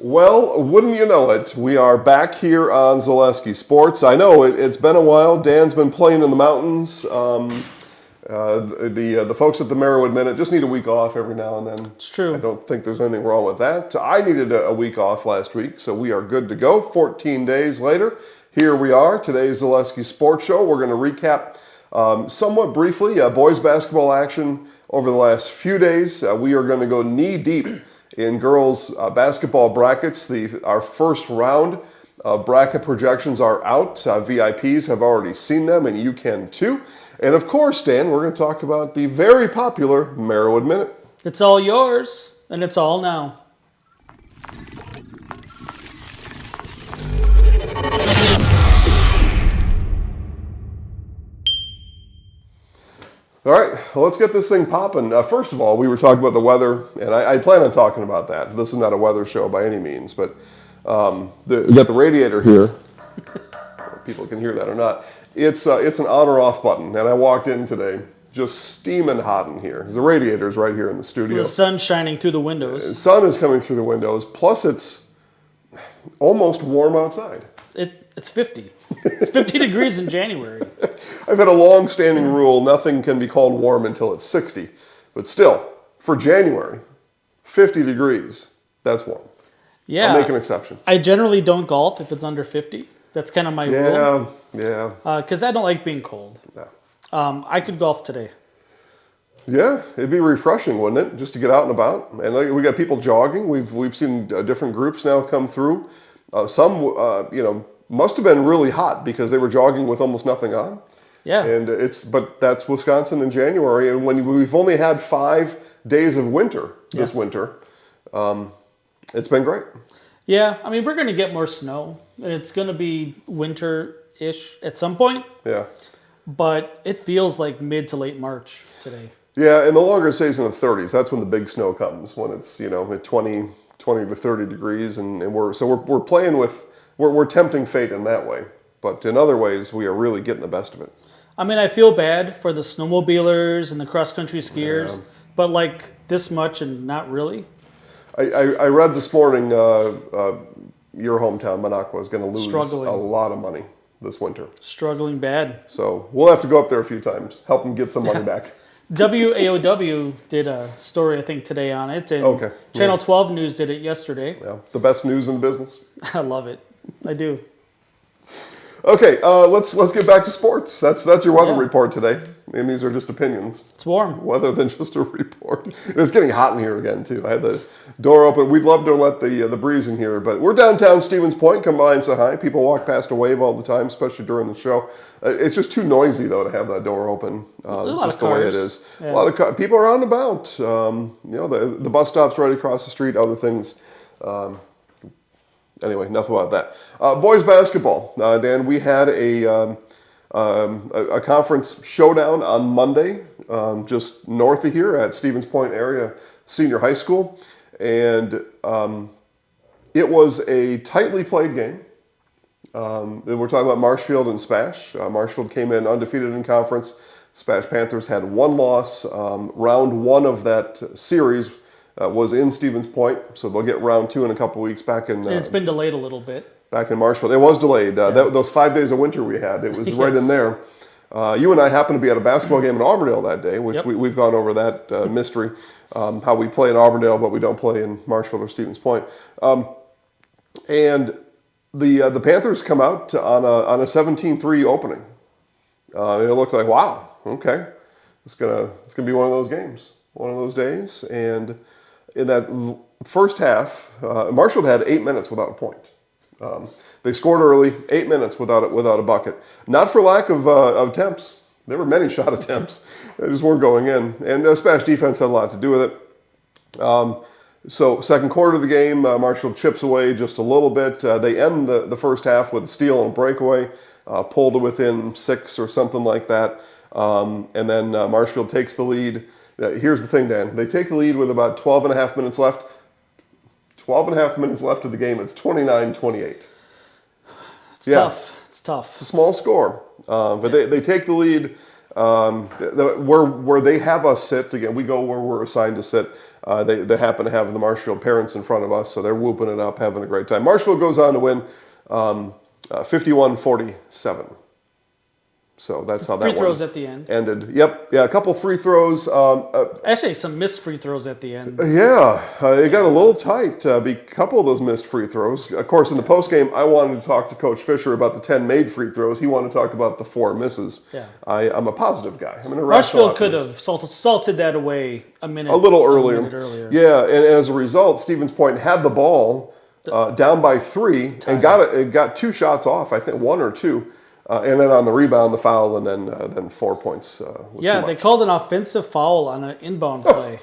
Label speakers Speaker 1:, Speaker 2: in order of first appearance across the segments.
Speaker 1: Well, wouldn't you know it, we are back here on Zaleski Sports. I know it's been a while. Dan's been playing in the mountains. The folks at the Merriwood Minute just need a week off every now and then.
Speaker 2: It's true.
Speaker 1: I don't think there's anything wrong with that. I needed a week off last week, so we are good to go. 14 days later, here we are. Today's Zaleski Sports Show. We're going to recap somewhat briefly boys basketball action over the last few days. We are going to go knee deep in girls basketball brackets. Our first round bracket projections are out. VIPs have already seen them, and you can too. And of course, Dan, we're going to talk about the very popular Merriwood Minute.
Speaker 2: It's all yours, and it's all now.
Speaker 1: All right, well, let's get this thing popping. First of all, we were talking about the weather, and I plan on talking about that. This is not a weather show by any means, but we got the radiator here. People can hear that or not. It's an on or off button, and I walked in today just steaming hot in here. The radiator's right here in the studio.
Speaker 2: The sun's shining through the windows.
Speaker 1: The sun is coming through the windows, plus it's almost warm outside.
Speaker 2: It's 50. It's 50 degrees in January.
Speaker 1: I've had a long-standing rule, nothing can be called warm until it's 60. But still, for January, 50 degrees, that's warm.
Speaker 2: Yeah.
Speaker 1: I'll make an exception.
Speaker 2: I generally don't golf if it's under 50. That's kind of my rule.
Speaker 1: Yeah.
Speaker 2: Because I don't like being cold.
Speaker 1: Yeah.
Speaker 2: I could golf today.
Speaker 1: Yeah, it'd be refreshing, wouldn't it? Just to get out and about. And we got people jogging. We've seen different groups now come through. Some, must have been really hot because they were jogging with almost nothing on.
Speaker 2: Yeah.
Speaker 1: But that's Wisconsin in January, and when we've only had 5 days of winter this winter, it's been great.
Speaker 2: Yeah, I mean, we're going to get more snow, and it's going to be winter-ish at some point.
Speaker 1: Yeah.
Speaker 2: But it feels like mid to late March today.
Speaker 1: Yeah, and the longer it stays in the 30s, that's when the big snow comes, when it's, at 20 to 30 degrees, and we're playing with, we're tempting fate in that way. But in other ways, we are really getting the best of it.
Speaker 2: I mean, I feel bad for the snowmobilers and the cross-country skiers, but like this much and not really.
Speaker 1: I read this morning your hometown, Minocqua, is going to lose a lot of money this winter.
Speaker 2: Struggling bad.
Speaker 1: So we'll have to go up there a few times, help them get some money back.
Speaker 2: WAOW did a story, I think, today on it. And Channel 12 News did it yesterday.
Speaker 1: Yeah, the best news in the business.
Speaker 2: I love it. I do.
Speaker 1: Okay, let's get back to sports. That's your weather report today, and these are just opinions.
Speaker 2: It's warm.
Speaker 1: Weather than just a report. It's getting hot in here again too. I had the door open. We'd love to let the breeze in here, but we're downtown Stevens Point. Come by and say hi. People walk past a wave all the time, especially during the show. It's just too noisy though to have that door open.
Speaker 2: A lot
Speaker 1: just
Speaker 2: of cars.
Speaker 1: The way it is.
Speaker 2: Yeah.
Speaker 1: A lot of people are on and about. The bus stop's right across the street. Other things. Anyway, enough about that. Boys basketball, Dan. We had a conference showdown on Monday, just north of here at Stevens Point area senior high school, and it was a tightly played game. We're talking about Marshfield and Spash. Marshfield came in undefeated in conference. Spash Panthers had 1 loss. Round 1 of that series was in Stevens Point, so they'll get round 2 in a couple weeks back in.
Speaker 2: And it's been delayed a little bit. Back
Speaker 1: in Marshfield. It was delayed. Those 5 days of winter we had, it was right in there. You and I happened to be at a basketball game in Auburndale that day, which we've gone over that mystery, how we play in Auburndale, but we don't play in Marshfield or Stevens Point. And the Panthers come out on a 17-3 opening. And it looked like, wow, okay, it's gonna be one of those games, one of those days. And in that first half, Marshfield had 8 minutes without a point. They scored early, 8 minutes without a bucket. Not for lack of attempts. There were many shot attempts. They just weren't going in. And Spash defense had a lot to do with it. So second quarter of the game, Marshfield chips away just a little bit. They end the first half with a steal and a breakaway, pulled to within 6 or something like that. And then Marshfield takes the lead. Here's the thing, Dan. They take the lead with about 12 and a half minutes left. 12 and a half minutes left of the game. It's 29-28.
Speaker 2: It's tough. It's tough.
Speaker 1: It's a small score. But they take the lead Where they have us sit, again, we go where we're assigned to sit. They happen to have the Marshfield parents in front of us, so they're whooping it up, having a great time. Marshfield goes on to win 51-47. So that's how that
Speaker 2: Free
Speaker 1: one
Speaker 2: throws at the end.
Speaker 1: ended. Yep, yeah, a couple free throws.
Speaker 2: Actually, some missed free throws at the end.
Speaker 1: Yeah, it got a little tight. A couple of those missed free throws. Of course, in the postgame, I wanted to talk to Coach Fisher about the 10 made free throws. He wanted to talk about the 4 misses.
Speaker 2: Yeah.
Speaker 1: I'm a positive guy. I'm an irrational
Speaker 2: Rushfield could
Speaker 1: optimist.
Speaker 2: have salted that away a
Speaker 1: little earlier.
Speaker 2: minute earlier.
Speaker 1: Yeah, and as a result, Stevens Point had the ball down by 3 and got 2 shots off. I think 1 or 2. And then on the rebound, the foul, and then 4 points. Was
Speaker 2: Yeah,
Speaker 1: too
Speaker 2: they
Speaker 1: much.
Speaker 2: called an offensive foul on an inbound play.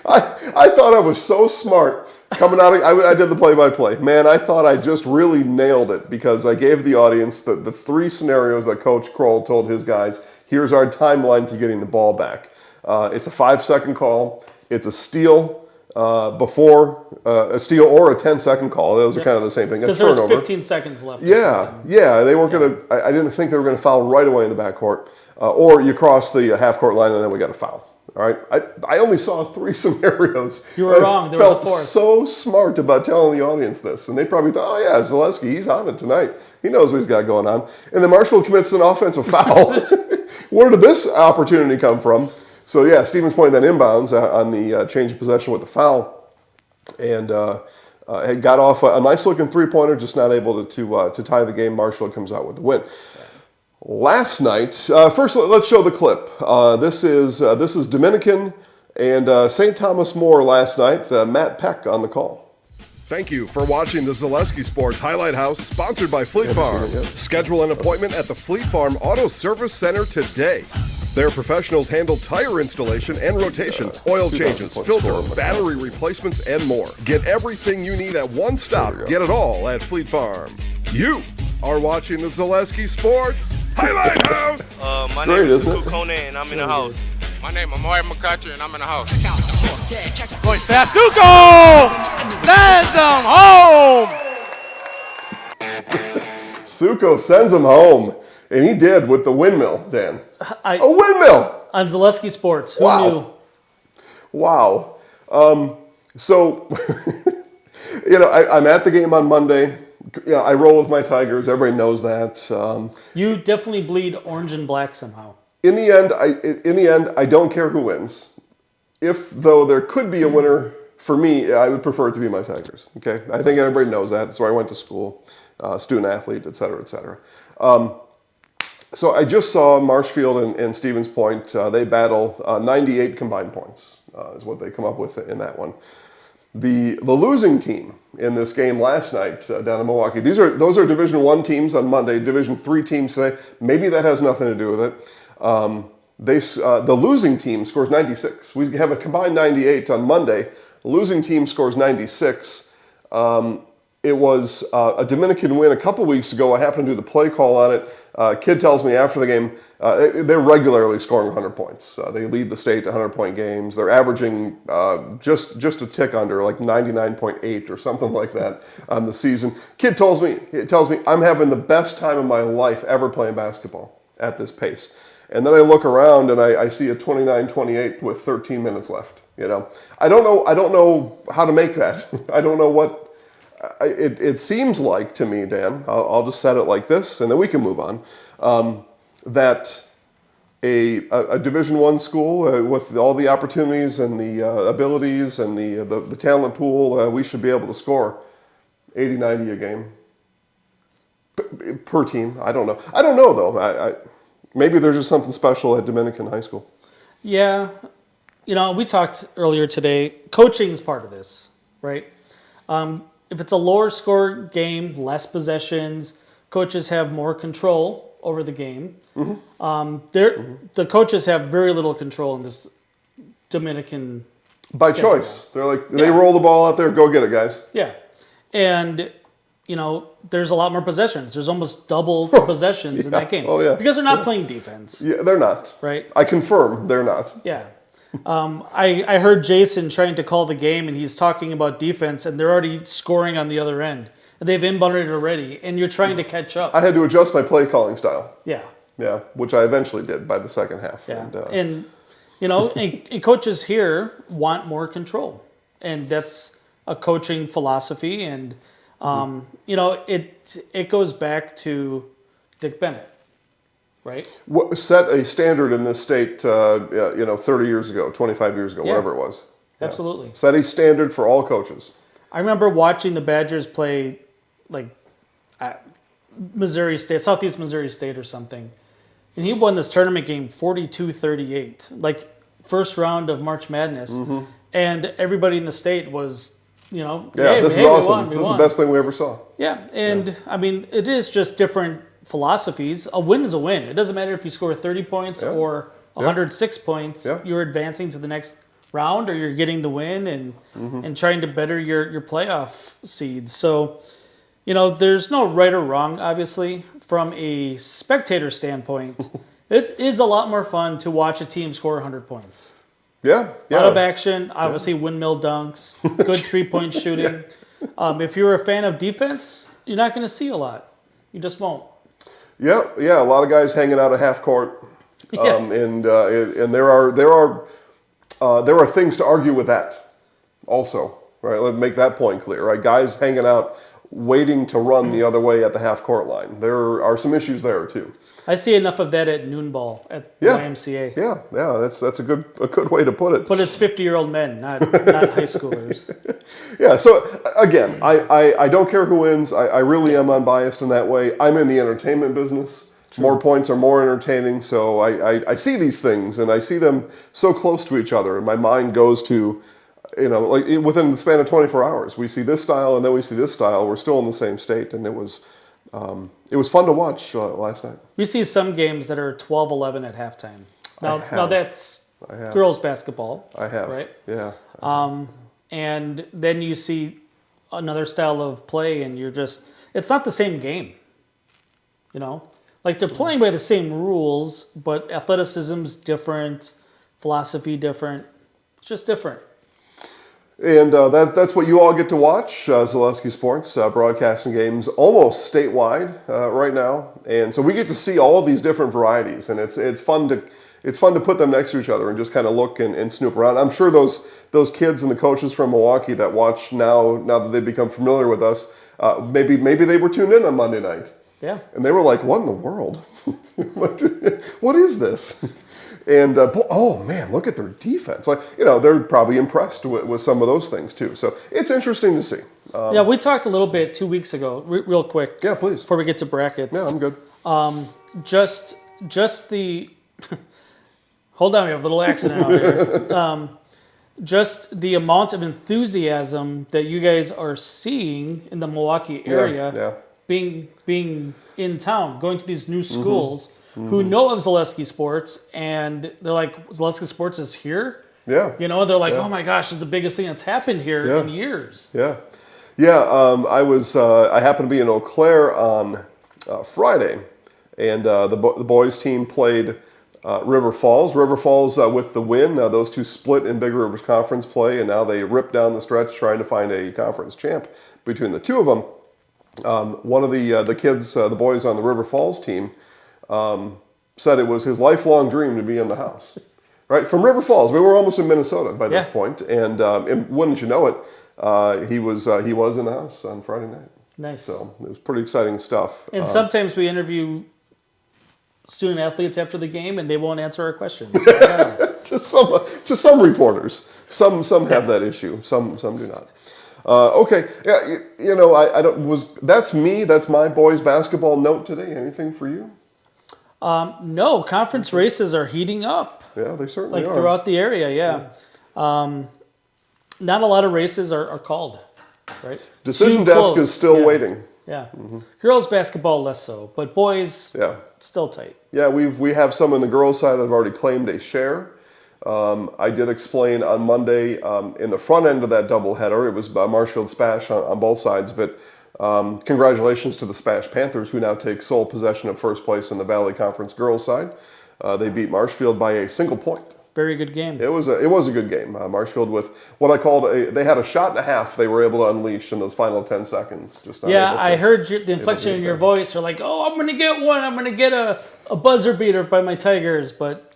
Speaker 1: I thought I was so smart coming out. I did the play-by-play. Man, I thought I just really nailed it because I gave the audience the 3 scenarios that Coach Kroll told his guys. Here's our timeline to getting the ball back. It's a 5-second call. It's a steal before a steal or a 10-second call. Those are kind of the same thing. A
Speaker 2: Because there's
Speaker 1: turnover.
Speaker 2: 15 seconds left.
Speaker 1: Yeah. They weren't going to. I didn't think they were going to foul right away in the backcourt, or you cross the half-court line and then we got a foul. All right. I only saw 3 scenarios.
Speaker 2: You were wrong. There was a
Speaker 1: felt
Speaker 2: fourth.
Speaker 1: so smart about telling the audience this, and they probably thought, "Oh yeah, Zaleski, he's on it tonight. He knows what he's got going on." And then Marshfield commits an offensive foul. Where did this opportunity come from? So yeah, Stevens Point then inbounds on the change of possession with the foul, and had got off a nice looking 3-pointer, just not able to tie the game. Marshfield comes out with the win. Last night, first let's show the clip. This is Dominican and St. Thomas More last night. Matt Peck on the call. Thank you for watching the Zaleski Sports Highlight House, sponsored by Fleet Farm. Schedule an appointment at the Fleet Farm Auto Service Center today. Their professionals handle tire installation and rotation, oil changes, filter, battery replacements, and more. Get everything you need at one stop. Get it all at Fleet Farm. You are watching the Zaleski Sports Highlight House.
Speaker 3: My name is Suku Kone, and I'm in the house.
Speaker 4: My name is Amari McCutcheon, and I'm in the house.
Speaker 5: Going fast. Suko sends him home.
Speaker 1: Suko sends him home. And he did with the windmill, Dan. A windmill!
Speaker 2: On Zaleski Sports. Who
Speaker 1: Wow.
Speaker 2: knew?
Speaker 1: Wow. So, I'm at the game on Monday. I roll with my Tigers. Everybody knows that.
Speaker 2: You definitely bleed orange and black somehow.
Speaker 1: In the end, I don't care who wins. If, though, there could be a winner, for me, I would prefer it to be my Tigers. Okay? I think everybody knows that. That's where I went to school, student athlete, et cetera, et cetera. So I just saw Marshfield and Stevens Point. They battle 98 combined points is what they come up with in that one. The losing team in this game last night down in Milwaukee. Those are Division I teams on Monday. Division III teams today. Maybe that has nothing to do with it. The losing team scores 96. We have a combined 98 on Monday. The losing team scores 96. It was a Dominican win a couple weeks ago. I happened to do the play call on it. Kid tells me after the game, they're regularly scoring 100 points. They lead the state to 100-point games. They're averaging just a tick under, like 99.8 or something like that on the season. Kid tells me, I'm having the best time of my life ever playing basketball at this pace. And then I look around and I see a 29-28 with 13 minutes left. I don't know how to make that. I don't know what. It seems like to me, Dan, I'll just set it like this, and then we can move on, that a Division I school with all the opportunities and the abilities and the talent pool, we should be able to score 80, 90 a game per team. I don't know, though. Maybe there's just something special at Dominican High School.
Speaker 2: Yeah. We talked earlier today. Coaching is part of this, right? If it's a lower score game, less possessions, coaches have more control over the game. The coaches have very little control in this Dominican
Speaker 1: by
Speaker 2: schedule.
Speaker 1: choice. They're like, they roll the ball out there, go get it, guys.
Speaker 2: Yeah. And, there's a lot more possessions. There's almost double the possessions in that game.
Speaker 1: Oh, yeah.
Speaker 2: Because they're not playing defense.
Speaker 1: Yeah, they're not.
Speaker 2: Right.
Speaker 1: I confirm they're not.
Speaker 2: Yeah. I heard Jason trying to call the game, and he's talking about defense, and they're already scoring on the other end. They've inbounded it already, and you're trying to catch up.
Speaker 1: I had to adjust my play calling style.
Speaker 2: Yeah.
Speaker 1: Yeah, which I eventually did by the second half.
Speaker 2: Yeah,
Speaker 1: And,
Speaker 2: and coaches here want more control, and that's a coaching philosophy. And it goes back to Dick Bennett, right?
Speaker 1: set a standard in this state, 30 years ago, 25 years ago,
Speaker 2: Yeah.
Speaker 1: whatever it was. Yeah.
Speaker 2: Absolutely.
Speaker 1: Set a standard for all coaches.
Speaker 2: I remember watching the Badgers play, like, at Missouri State, Southeast Missouri State or something. And he won this tournament game 42-38, like first round of March Madness. And everybody in the state was,
Speaker 1: Yeah,
Speaker 2: hey,
Speaker 1: this is
Speaker 2: we
Speaker 1: awesome.
Speaker 2: won, we
Speaker 1: This is
Speaker 2: won.
Speaker 1: the best thing we ever saw.
Speaker 2: Yeah, and I mean, it is just different philosophies. A win is a win. It doesn't matter if you score 30 points or 106 points.
Speaker 1: Yeah.
Speaker 2: You're advancing to the next round, or you're getting the win and trying to better your playoff seeds. So, there's no right or wrong, obviously. From a spectator standpoint, it is a lot more fun to watch a team score 100 points.
Speaker 1: Yeah,
Speaker 2: A lot of action, obviously windmill dunks, good three-point shooting. If you're a fan of defense, you're not going to see a lot. You just won't.
Speaker 1: Yeah, a lot of guys hanging out at half court,
Speaker 2: Yeah.
Speaker 1: and there are things to argue with that, also. Right, let's make that point clear. Right, guys hanging out, waiting to run the other way at the half court line. There are some issues there too.
Speaker 2: I see enough of that at noon ball at the YMCA.
Speaker 1: Yeah, that's a good way to put it.
Speaker 2: But it's 50-year-old men, not high schoolers.
Speaker 1: Yeah, so again, I don't care who wins. I really am unbiased in that way. I'm in the entertainment business. True. More points are more entertaining, so I see these things, and I see them so close to each other, and my mind goes to, like within the span of 24 hours, we see this style, and then we see this style. We're still in the same state, and it was fun to watch last night.
Speaker 2: We see some games that are 12-11 at halftime. Now that's girls basketball.
Speaker 1: I have.
Speaker 2: Right?
Speaker 1: Yeah.
Speaker 2: And then you see another style of play, and it's not the same game. Like they're playing by the same rules, but athleticism's different, philosophy different. It's just different.
Speaker 1: And that's what you all get to watch, Zaleski Sports, broadcasting games almost statewide right now. And so we get to see all these different varieties, and it's fun to put them next to each other and just kind of look and snoop around. I'm sure those kids and the coaches from Milwaukee that watch now that they've become familiar with us, maybe they were tuned in on Monday night.
Speaker 2: Yeah.
Speaker 1: And they were like, what in the world? What is this? And, oh man, look at their defense. Like, they're probably impressed with some of those things too. So it's interesting to see.
Speaker 2: Yeah, we talked a little bit 2 weeks ago, real quick.
Speaker 1: Yeah, please.
Speaker 2: Before we get to brackets.
Speaker 1: Yeah, I'm good.
Speaker 2: Just the, hold on, we have a little accident out here. Just the amount of enthusiasm that you guys are seeing in the Milwaukee area, being in town, going to these new schools, who know of Zaleski Sports, and they're like, Zaleski Sports is here?
Speaker 1: Yeah.
Speaker 2: They're like, oh my gosh, this is the biggest thing that's happened here in years.
Speaker 1: Yeah. I happened to be in Eau Claire on Friday, and the boys team played River Falls. River Falls with the win. Those two split in Big Rivers Conference play, and now they rip down the stretch trying to find a conference champ between the two of them. One of the kids, the boys on the River Falls team, said it was his lifelong dream to be in the house. Right, from River Falls. We were almost in Minnesota by this point, and wouldn't you know it, he was in the house on Friday night.
Speaker 2: Nice.
Speaker 1: So it was pretty exciting stuff.
Speaker 2: And sometimes we interview student athletes after the game, and they won't answer our questions. So,
Speaker 1: to some reporters, some have that issue. Some do not. Okay, yeah, I don't that's me. That's my boys basketball note today. Anything for you?
Speaker 2: No, conference races are heating up.
Speaker 1: Yeah, they certainly are.
Speaker 2: Throughout the area, yeah. Not a lot of races are called, right?
Speaker 1: Decision desk is still waiting.
Speaker 2: Yeah. Girls basketball less so, but boys still tight.
Speaker 1: Yeah, we have some on the girls' side that have already claimed a share. I did explain on Monday in the front end of that doubleheader, it was Marshfield Spash on both sides of it. Congratulations to the Spash Panthers, who now take sole possession of first place in the Valley Conference girls' side. They beat Marshfield by a single point.
Speaker 2: very good game.
Speaker 1: It was a good game. Marshfield with what I called they had a shot and a half they were able to unleash in those final 10 seconds. Just not
Speaker 2: Yeah,
Speaker 1: able to-
Speaker 2: I heard the inflection in your voice. You're like, oh, I'm going to get one. I'm going to get a buzzer beater by my Tigers. But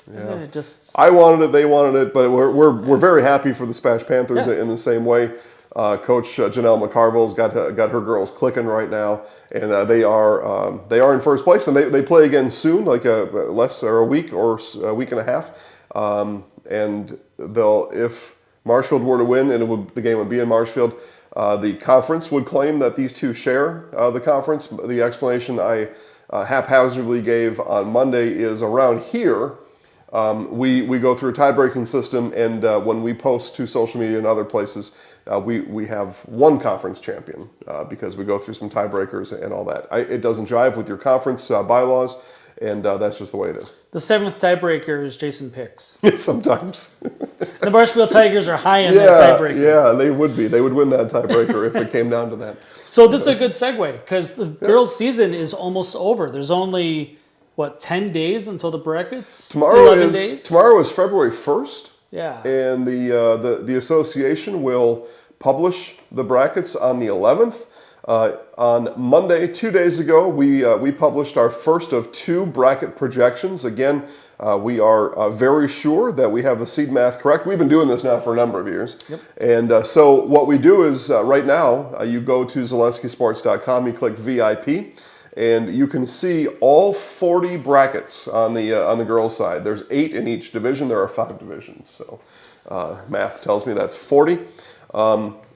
Speaker 2: just...
Speaker 1: I wanted it, they wanted it, but we're very happy for the Spash Panthers
Speaker 2: Yeah.
Speaker 1: in the same way. Coach Janelle McCarville's got her girls clicking right now, and they are in first place, and they play again soon, like a week or a week and a half, and if Marshfield were to win, and the game would be in Marshfield, the conference would claim that these two share the conference. The explanation I haphazardly gave on Monday is around here. We go through a tie-breaking system, and when we post to social media and other places, we have one conference champion because we go through some tiebreakers and all that. It doesn't jive with your conference bylaws, and that's just the way it is.
Speaker 2: The 7th tiebreaker is Jason Picks.
Speaker 1: Sometimes.
Speaker 2: The Marshfield Tigers are high in that tiebreaker.
Speaker 1: Yeah, they would be. They would win that tiebreaker if it came down to that.
Speaker 2: So this is a good segue because the girls' season is almost over. There's only, 10 days until the brackets?
Speaker 1: Tomorrow
Speaker 2: 11 days?
Speaker 1: Tomorrow is February 1st.
Speaker 2: Yeah.
Speaker 1: And the association will publish the brackets on the 11th. On Monday, 2 days ago, we published our first of 2 bracket projections. Again, we are very sure that we have the seed math correct. We've been doing this now for a number of years.
Speaker 2: Yep.
Speaker 1: And so what we do is right now, you go to ZaleskiSports.com, you click VIP, and you can see all 40 brackets on the girls' side. There's 8 in each division. There are 5 divisions. So math tells me that's 40.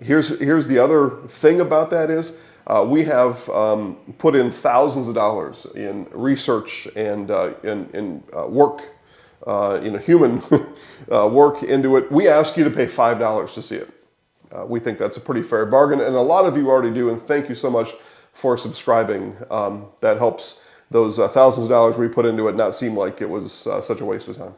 Speaker 1: Here's the other thing about that is we have put in thousands of dollars in research and in work, human work into it. We ask you to pay $5 to see it. We think that's a pretty fair bargain, and a lot of you already do, and thank you so much for subscribing. That helps those thousands of dollars we put into it not seem like it was such a waste of time.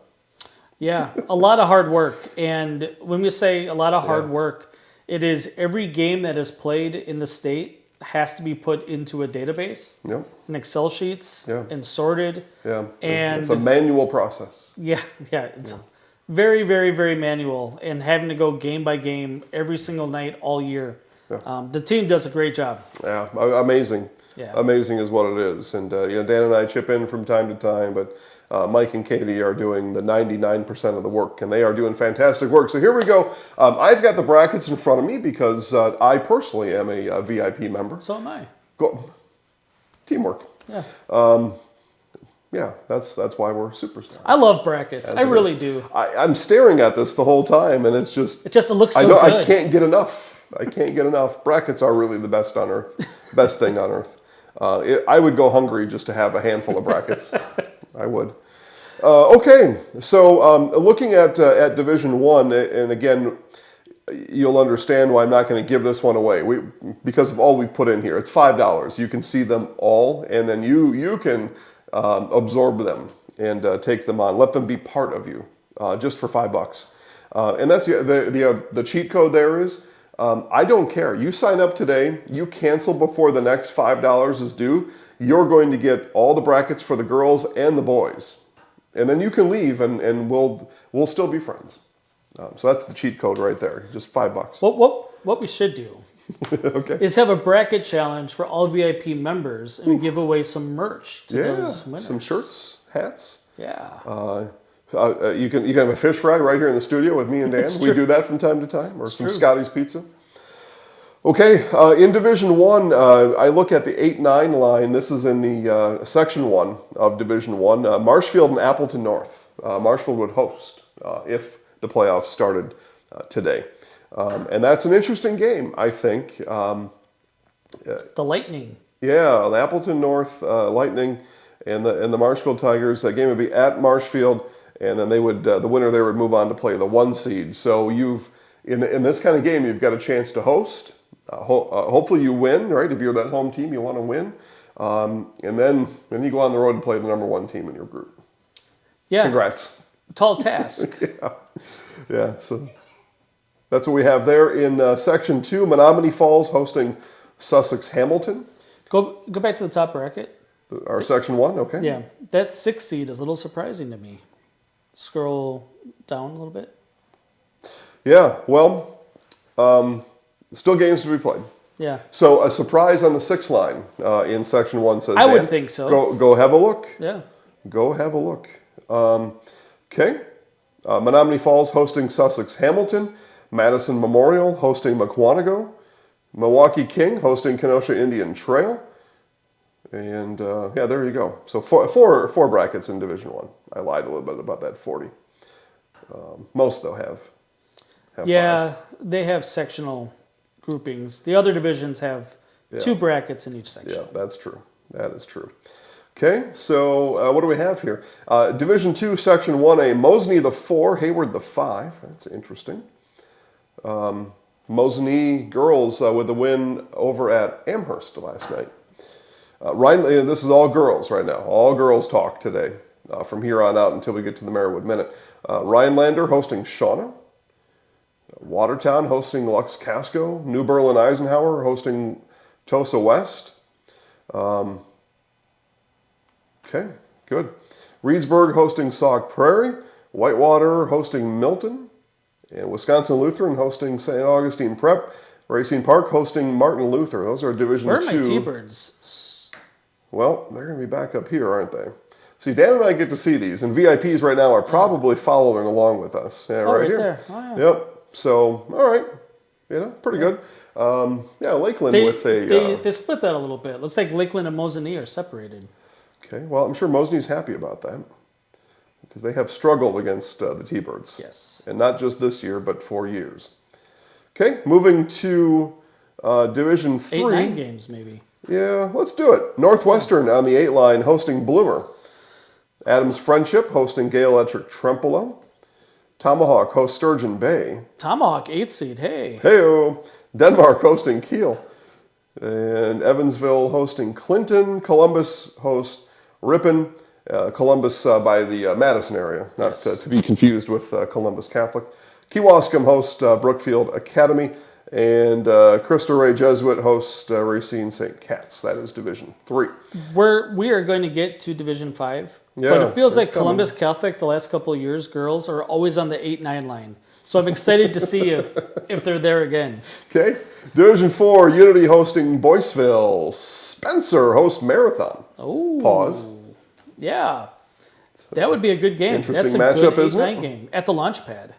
Speaker 2: Yeah, a lot of hard work. And when we say a lot of hard work, it is every game that is played in the state has to be put into a database, in Excel sheets, and sorted.
Speaker 1: Yeah,
Speaker 2: and
Speaker 1: it's a manual process.
Speaker 2: Yeah, it's very, very, very manual, and having to go game by game every single night all year. Yeah. The team does a great job.
Speaker 1: Yeah, amazing.
Speaker 2: Yeah.
Speaker 1: Amazing is what it is. And Dan and I chip in from time to time, but Mike and Katie are doing the 99% of the work, and they are doing fantastic work. So here we go. I've got the brackets in front of me because I personally am a VIP member.
Speaker 2: So am I.
Speaker 1: Teamwork.
Speaker 2: Yeah.
Speaker 1: Yeah, that's why we're superstars.
Speaker 2: I love brackets. I really do.
Speaker 1: I'm staring at this the whole time, and it's just...
Speaker 2: It looks so
Speaker 1: good.
Speaker 2: I
Speaker 1: can't get enough. I can't get enough. Brackets are really the best on earth. Best thing on earth. I would go hungry just to have a handful of brackets. I would. Okay, so looking at Division 1, and again, you'll understand why I'm not going to give this one away. Because of all we put in here. It's $5. You can see them all, and then you can absorb them and take them on. Let them be part of you, just for $5. And that's the cheat code there is, I don't care. You sign up today, you cancel before the next $5 is due, you're going to get all the brackets for the girls and the boys. And then you can leave and we'll still be friends. So that's the cheat code right there, just $5.
Speaker 2: What we should do is have a bracket challenge for all VIP members and we give away some merch to those winners.
Speaker 1: Some shirts, hats.
Speaker 2: Yeah.
Speaker 1: You can have a fish fry right here in the studio with me and Dan. We do that from time to time, or some Scotty's Pizza. Okay, in Division 1, I look at the 8-9 line. This is in the Section 1 of Division 1. Marshfield and Appleton North. Marshfield would host if the playoffs started today. And that's an interesting game, I think.
Speaker 2: The Lightning.
Speaker 1: Yeah, the Appleton North Lightning and the Marshfield Tigers. That game would be at Marshfield. And then they would the winner there would move on to play the 1 seed. So in this kind of game, you've got a chance to host. Hopefully you win, right? If you're that home team, you want to win. And then you go on the road and play the number 1 team in your group.
Speaker 2: Yeah.
Speaker 1: Congrats.
Speaker 2: Tall task.
Speaker 1: Yeah. So that's what we have there in Section 2. Menominee Falls hosting Sussex Hamilton.
Speaker 2: Go back to the top bracket.
Speaker 1: Our Section 1, okay.
Speaker 2: Yeah. That 6 seed is a little surprising to me. scroll down a little bit.
Speaker 1: Yeah, well, still games to be played.
Speaker 2: Yeah.
Speaker 1: So a surprise on the 6 line in section 1 says,
Speaker 2: I would
Speaker 1: Dan,
Speaker 2: think so.
Speaker 1: Go have a look.
Speaker 2: Yeah.
Speaker 1: Go have a look. Okay. Menominee Falls hosting Sussex Hamilton. Madison Memorial hosting McWanago. Milwaukee King hosting Kenosha Indian Trail. And yeah, there you go. So four brackets in Division 1. I lied a little bit about that 40. Most, though, have
Speaker 2: Yeah, they have sectional groupings. The other divisions have 2 brackets in each section.
Speaker 1: Yeah, that's true. That is true. Okay, so what do we have here? Division 2, Section 1A, Mosney the 4, Hayward the 5. That's interesting. Mosney girls with the win over at Amherst last night. Ryan, this is all girls right now. All girls talk today from here on out until we get to the Marywood Minute. Rhinelander hosting Shauna. Watertown hosting Lux Casco. New Berlin Eisenhower hosting Tosa West. Okay, good. Reedsburg hosting Sauk Prairie. Whitewater hosting Milton. And Wisconsin Lutheran hosting St. Augustine Prep. Racine Park hosting Martin Luther. Those are Division 2.
Speaker 2: Where are my T-Birds?
Speaker 1: Well, they're going to be back up here, aren't they? See, Dan and I get to see these, and VIPs right now are probably following along with us. Yeah,
Speaker 2: Oh, right
Speaker 1: here.
Speaker 2: there. Oh, yeah.
Speaker 1: Yep. So, all right. Pretty good. Yeah, Lakeland with a...
Speaker 2: They split that a little bit. Looks like Lakeland and Mosinee are separated.
Speaker 1: Okay, well, I'm sure Mosney's happy about that because they have struggled against the T-Birds.
Speaker 2: Yes.
Speaker 1: And not just this year, but for years. Okay, moving to Division 3.
Speaker 2: 8-9 games, maybe.
Speaker 1: Yeah, let's do it. Northwestern on the 8 line hosting Bloomer. Adams Friendship hosting Gale Electric Trempealeau. Tomahawk hosts Sturgeon Bay.
Speaker 2: Tomahawk 8 seed. Hey.
Speaker 1: Heyo. Denmark hosting Kiel. And Evansville hosting Clinton. Columbus hosts Ripon. Columbus by the Madison area, not to be confused with Columbus Catholic. Kewaskum hosts Brookfield Academy. And Cristo Rey Jesuit hosts Racine St. Cat's. That is Division 3.
Speaker 2: We are going to get to Division 5.
Speaker 1: Yeah,
Speaker 2: but it feels like
Speaker 1: it's coming.
Speaker 2: Columbus Catholic the last couple of years, girls are always on the 8-9 line. So I'm excited to see if they're there again.
Speaker 1: Okay. Division 4, Unity hosting Boyceville. Spencer hosts Marathon.
Speaker 2: Oh.
Speaker 1: Pause.
Speaker 2: Yeah. That would be a good game.
Speaker 1: Interesting
Speaker 2: That's a
Speaker 1: matchup,
Speaker 2: good
Speaker 1: isn't
Speaker 2: 8-9
Speaker 1: it?
Speaker 2: game at the launch pad.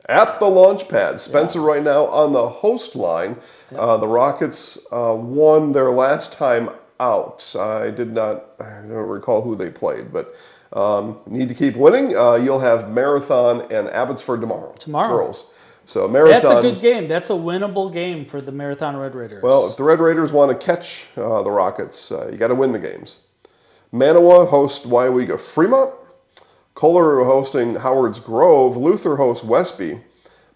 Speaker 1: At the launch pad, Spencer right now on the host line. The Rockets won their last time out. I don't recall who they played, but need to keep winning. You'll have Marathon and Abbotsford tomorrow. Girls. So Marathon.
Speaker 2: That's a good game. That's a winnable game for the Marathon Red Raiders.
Speaker 1: Well, if the Red Raiders want to catch the Rockets, you got to win the games. Manawa hosts Waiwega Fremont. Kohler hosting Howard's Grove. Luther hosts Westby.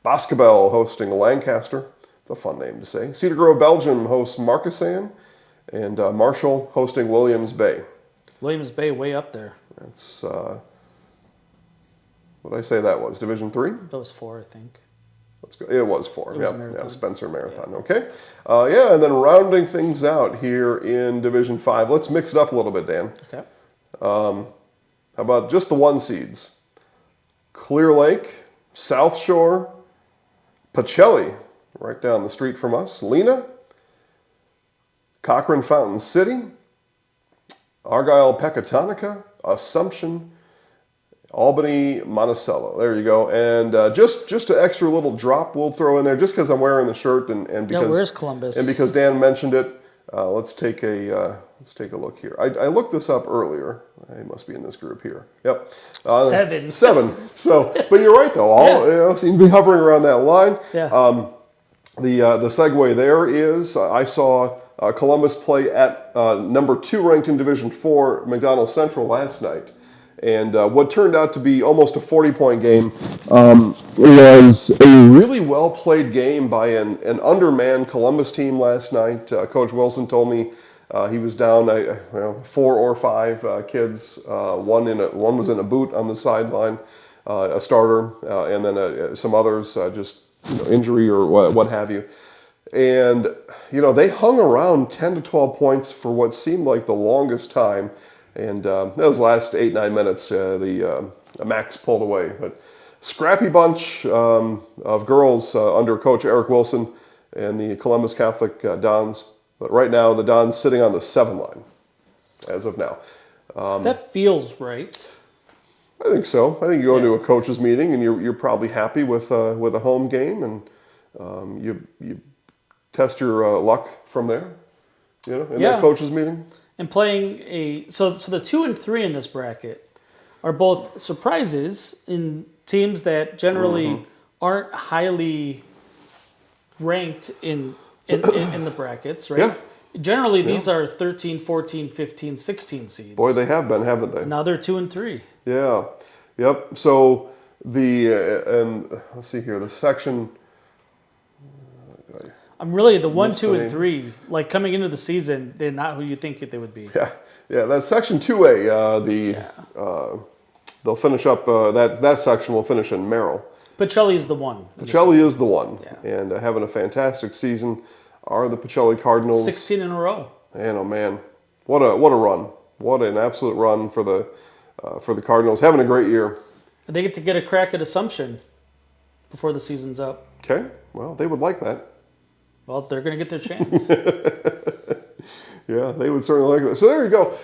Speaker 1: Boscobel hosting Lancaster. It's a fun name to say. Cedar Grove, Belgium hosts Markesan. And Marshall hosting Williams Bay.
Speaker 2: Williams Bay way up there.
Speaker 1: That's, what did I say that was? Division 3?
Speaker 2: That was 4, I think.
Speaker 1: Let's go. It was 4.
Speaker 2: It was
Speaker 1: Yeah,
Speaker 2: Marathon.
Speaker 1: Spencer Marathon. Okay. And then rounding things out here in Division 5. Let's mix it up a little bit, Dan.
Speaker 2: Okay.
Speaker 1: How about just the 1 seeds? Clear Lake, South Shore, Pacelli, right down the street from us, Lena, Cochrane Fountain City, Argyle Pecatonica, Assumption, Albany Monticello. There you go. And just an extra little drop we'll throw in there just because I'm wearing the shirt and because
Speaker 2: where's Columbus?
Speaker 1: And because Dan mentioned it, let's take a look here. I looked this up earlier. I must be in this group here. Yep.
Speaker 2: 7.
Speaker 1: 7. So, but you're right though. All seem to be hovering around that line.
Speaker 2: Yeah.
Speaker 1: The segue there is I saw Columbus play at number 2 ranked in Division 4 McDonald Central last night. And what turned out to be almost a 40-point game was a really well-played game by an undermanned Columbus team last night. Coach Wilson told me he was down 4 or 5 kids. One was in a boot on the sideline, a starter, and then some others just injury or what have you. And they hung around 10 to 12 points for what seemed like the longest time. And those last 8-9 minutes, the Max pulled away. But scrappy bunch of girls under Coach Eric Wilson and the Columbus Catholic Dons. But right now, the Dons sitting on the 7 line as of now.
Speaker 2: That feels right.
Speaker 1: I think so. I think you go into a coaches meeting and you're probably happy with a home game, and you test your luck from there. In that coaches meeting.
Speaker 2: And playing so the 2 and 3 in this bracket are both surprises in teams that generally aren't highly ranked in the brackets, right?
Speaker 1: Yeah.
Speaker 2: Generally, these are 13, 14, 15, 16 seeds.
Speaker 1: Boy, they have been, haven't they?
Speaker 2: Now they're 2 and 3.
Speaker 1: Yeah. Yep. So and let's see here, the section.
Speaker 2: I'm really the 1, 2, and 3. Like coming into the season, they're not who you think they would be.
Speaker 1: Yeah. That's section 2A. They'll finish up that section. Will finish in Merrill.
Speaker 2: Pacelli is the one.
Speaker 1: Pacelli is the one,
Speaker 2: Yeah.
Speaker 1: and having a fantastic season are the Pacelli Cardinals.
Speaker 2: 16 in a row.
Speaker 1: Man, oh man, what a run! What an absolute run for the Cardinals. Having a great year.
Speaker 2: They get a crack at Assumption before the season's up.
Speaker 1: Okay, well they would like that.
Speaker 2: Well, they're going to get their chance.
Speaker 1: Yeah, they would certainly like that. So there you go.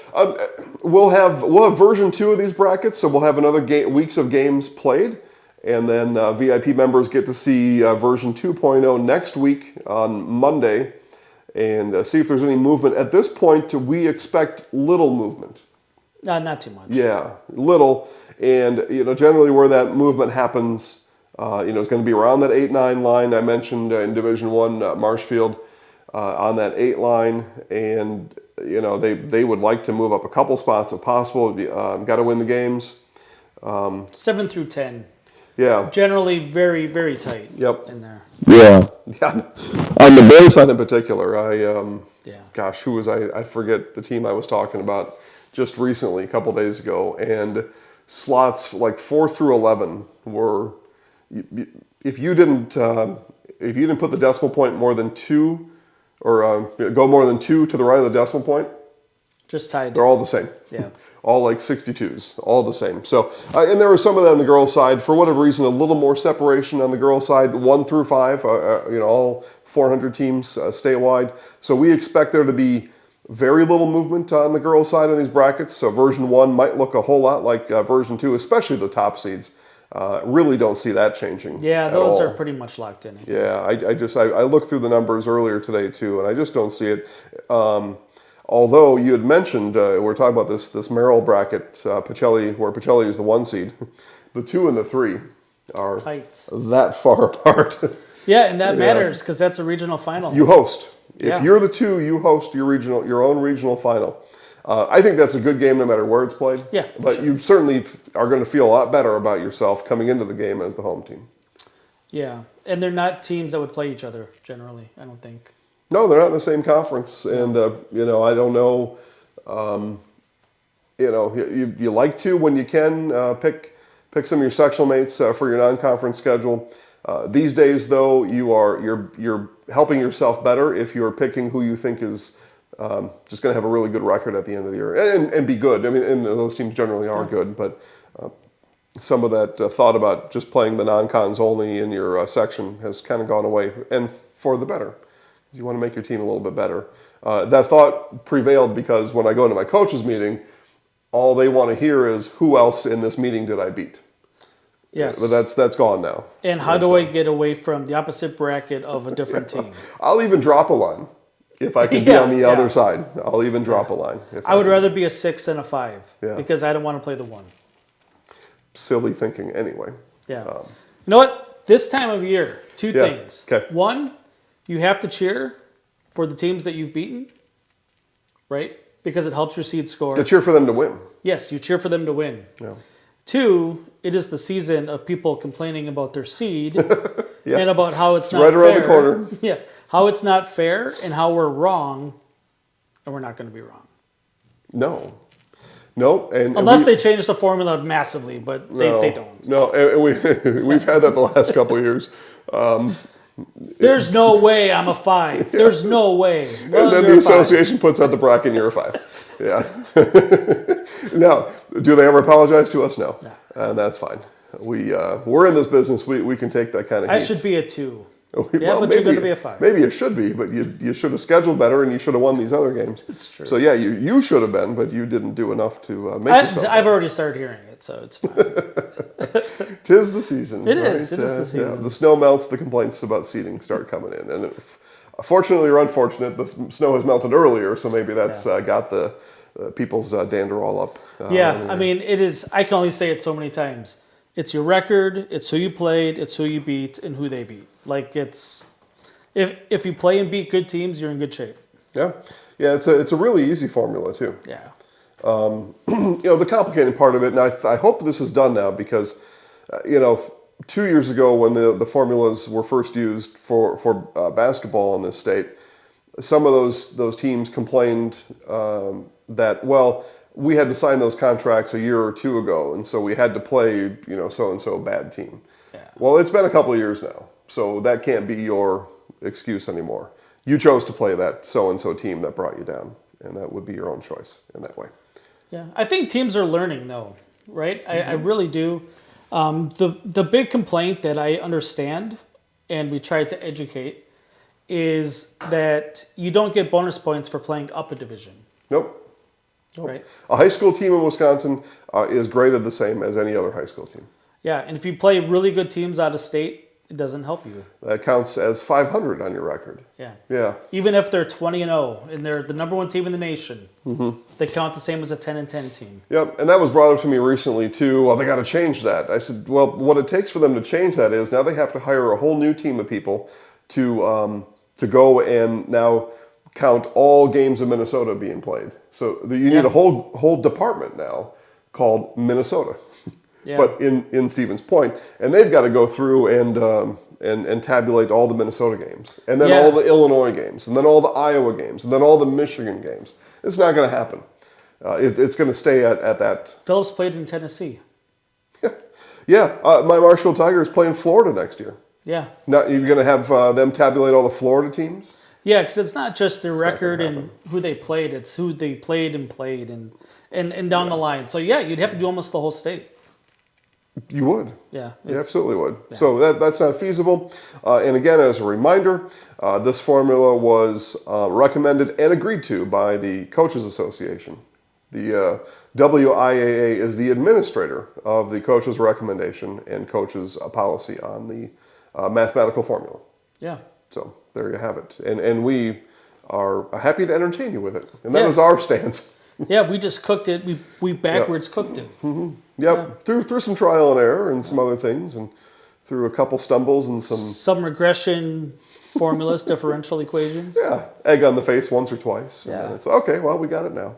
Speaker 1: We'll have version 2 of these brackets, so we'll have another weeks of games played, and then VIP members get to see version 2.0 next week on Monday, and see if there's any movement. At this point, we expect little movement.
Speaker 2: Not too much.
Speaker 1: Yeah, little, and generally where that movement happens, it's going to be around that 8-9 line I mentioned in Division 1, Marshfield. On that 8 line, and they would like to move up a couple spots if possible. Got to win the games.
Speaker 2: 7 through 10.
Speaker 1: Yeah.
Speaker 2: Generally very, very tight.
Speaker 1: Yep.
Speaker 2: In there.
Speaker 1: Yeah. On the Bears side in particular, gosh, who was I forget the team I was talking about just recently, a couple days ago, and slots like 4 through 11 were, if you didn't put the decimal point more than 2. Or go more than 2 to the right of the decimal point.
Speaker 2: Just tied.
Speaker 1: They're all the same.
Speaker 2: Yeah.
Speaker 1: All like 62s, all the same. So, and there was some of that on the girls' side. For whatever reason, a little more separation on the girls' side, 1 through 5. All 400 teams statewide. So we expect there to be very little movement on the girls' side of these brackets. So version 1 might look a whole lot like version 2, especially the top seeds. Really don't see that changing.
Speaker 2: Yeah, those are pretty much locked in.
Speaker 1: Yeah, I looked through the numbers earlier today too, and I just don't see it. Although you had mentioned we're talking about this Merrill bracket, Pacelli, where Pacelli is the 1 seed, the 2 and the 3 are
Speaker 2: tight,
Speaker 1: that far apart.
Speaker 2: Yeah, and that matters because that's a regional final.
Speaker 1: You host. If you're the 2, you host your own regional final. I think that's a good game no matter where it's played.
Speaker 2: Yeah,
Speaker 1: but you certainly are going to feel a lot better about yourself coming into the game as the home team.
Speaker 2: Yeah, and they're not teams that would play each other generally, I don't think.
Speaker 1: No, they're not in the same conference, and I don't know. You like to when you can pick some of your sectional mates for your non-conference schedule. These days, though, you're helping yourself better if you're picking who you think is just going to have a really good record at the end of the year and be good. I mean, and those teams generally are good, but some of that thought about just playing the non-cons only in your section has kind of gone away, and for the better. You want to make your team a little bit better. That thought prevailed because when I go into my coaches meeting, all they want to hear is who else in this meeting did I beat.
Speaker 2: Yes.
Speaker 1: But that's gone now.
Speaker 2: And how do I get away from the opposite bracket of a different team?
Speaker 1: I'll even drop a line. If I can be on the other side, I'll even drop a line.
Speaker 2: I would rather be a 6 than a 5
Speaker 1: Yeah.
Speaker 2: because I don't want to play the 1.
Speaker 1: Silly thinking anyway.
Speaker 2: Yeah. You know what? This time of year, 2 things.
Speaker 1: Okay.
Speaker 2: 1, you have to cheer for the teams that you've beaten, right? Because it helps your seed score.
Speaker 1: To cheer for them to win.
Speaker 2: Yes, you cheer for them to win.
Speaker 1: Yeah.
Speaker 2: 2, it is the season of people complaining about their seed and about how it's not
Speaker 1: right
Speaker 2: fair.
Speaker 1: around the corner.
Speaker 2: Yeah, how it's not fair and how we're wrong, and we're not going to be wrong.
Speaker 1: No.
Speaker 2: Unless they change the formula massively, but they don't.
Speaker 1: No, and we've had that the last couple of years.
Speaker 2: There's no way I'm a 5. There's no way.
Speaker 1: And then the association puts out the bracket and you're a 5. Yeah. Now, do they ever apologize to us? No. And that's fine. We're in this business. We can take that kind of
Speaker 2: I
Speaker 1: heat.
Speaker 2: should be a 2.
Speaker 1: Well,
Speaker 2: Yeah, but you're going to be a 5.
Speaker 1: Maybe it should be, but you should have scheduled better and you should have won these other games.
Speaker 2: It's true.
Speaker 1: So yeah, you should have been, but you didn't do enough to make yourself.
Speaker 2: I've already started hearing it, so it's fine.
Speaker 1: 'Tis the season.
Speaker 2: It
Speaker 1: right?
Speaker 2: is. It is the season.
Speaker 1: Yeah, the snow melts. The complaints about seating start coming in, and fortunately or unfortunate, the snow has melted earlier, so maybe that's got the people's dander all up.
Speaker 2: Yeah, I mean, it is. I can only say it so many times. It's your record. It's who you played. It's who you beat and who they beat. Like it's. If you play and beat good teams, you're in good shape.
Speaker 1: Yeah, it's a really easy formula too.
Speaker 2: Yeah.
Speaker 1: The complicated part of it, and I hope this is done now because, 2 years ago when the formulas were first used for basketball in this state, some of those teams complained that, well, we had to sign those contracts a year or two ago, and so we had to play, so and so bad team.
Speaker 2: Yeah.
Speaker 1: Well, it's been a couple of years now, so that can't be your excuse anymore. You chose to play that so and so team that brought you down, and that would be your own choice in that way.
Speaker 2: Yeah, I think teams are learning though, right? I really do. The big complaint that I understand, and we try to educate, is that you don't get bonus points for playing up a division.
Speaker 1: Nope.
Speaker 2: Right.
Speaker 1: A high school team in Wisconsin is graded the same as any other high school team.
Speaker 2: Yeah, and if you play really good teams out of state, it doesn't help you.
Speaker 1: That counts as 500 on your record.
Speaker 2: Yeah.
Speaker 1: Yeah.
Speaker 2: Even if they're 20-0 and they're the number one team in the nation, they count the same as a 10-10 team.
Speaker 1: Yep, and that was brought up to me recently too. Well, they got to change that. I said, well, what it takes for them to change that is now they have to hire a whole new team of people to go and now count all games of Minnesota being played. So you need a whole department now called Minnesota.
Speaker 2: Yeah.
Speaker 1: But in Stevens Point, and they've got to go through and tabulate all the Minnesota games, and then all the Illinois games, and then all the Iowa games, and then all the Michigan games. It's not going to happen. It's going to stay at that.
Speaker 2: Phillips played in Tennessee.
Speaker 1: Yeah, my Marshall Tigers play in Florida next year.
Speaker 2: Yeah.
Speaker 1: Now you're going to have them tabulate all the Florida teams.
Speaker 2: Yeah, because it's not just their record and who they played; it's who they played and down the line. So yeah, you'd have to do almost the whole state.
Speaker 1: You would.
Speaker 2: Yeah.
Speaker 1: You absolutely would. Yeah. So that's not feasible. And again, as a reminder, this formula was recommended and agreed to by the Coaches Association. The WIAA is the administrator of the coaches' recommendation and coaches' policy on the mathematical formula.
Speaker 2: Yeah.
Speaker 1: So there you have it. And we are happy to entertain you with it. And that is our stance.
Speaker 2: Yeah, we just cooked it. We backwards cooked it.
Speaker 1: Mm-hmm. Yep, through some trial and error and some other things, and through a couple stumbles and some
Speaker 2: regression formulas, differential equations.
Speaker 1: Yeah, egg on the face once or twice.
Speaker 2: Yeah.
Speaker 1: And it's okay. Well, we got it now.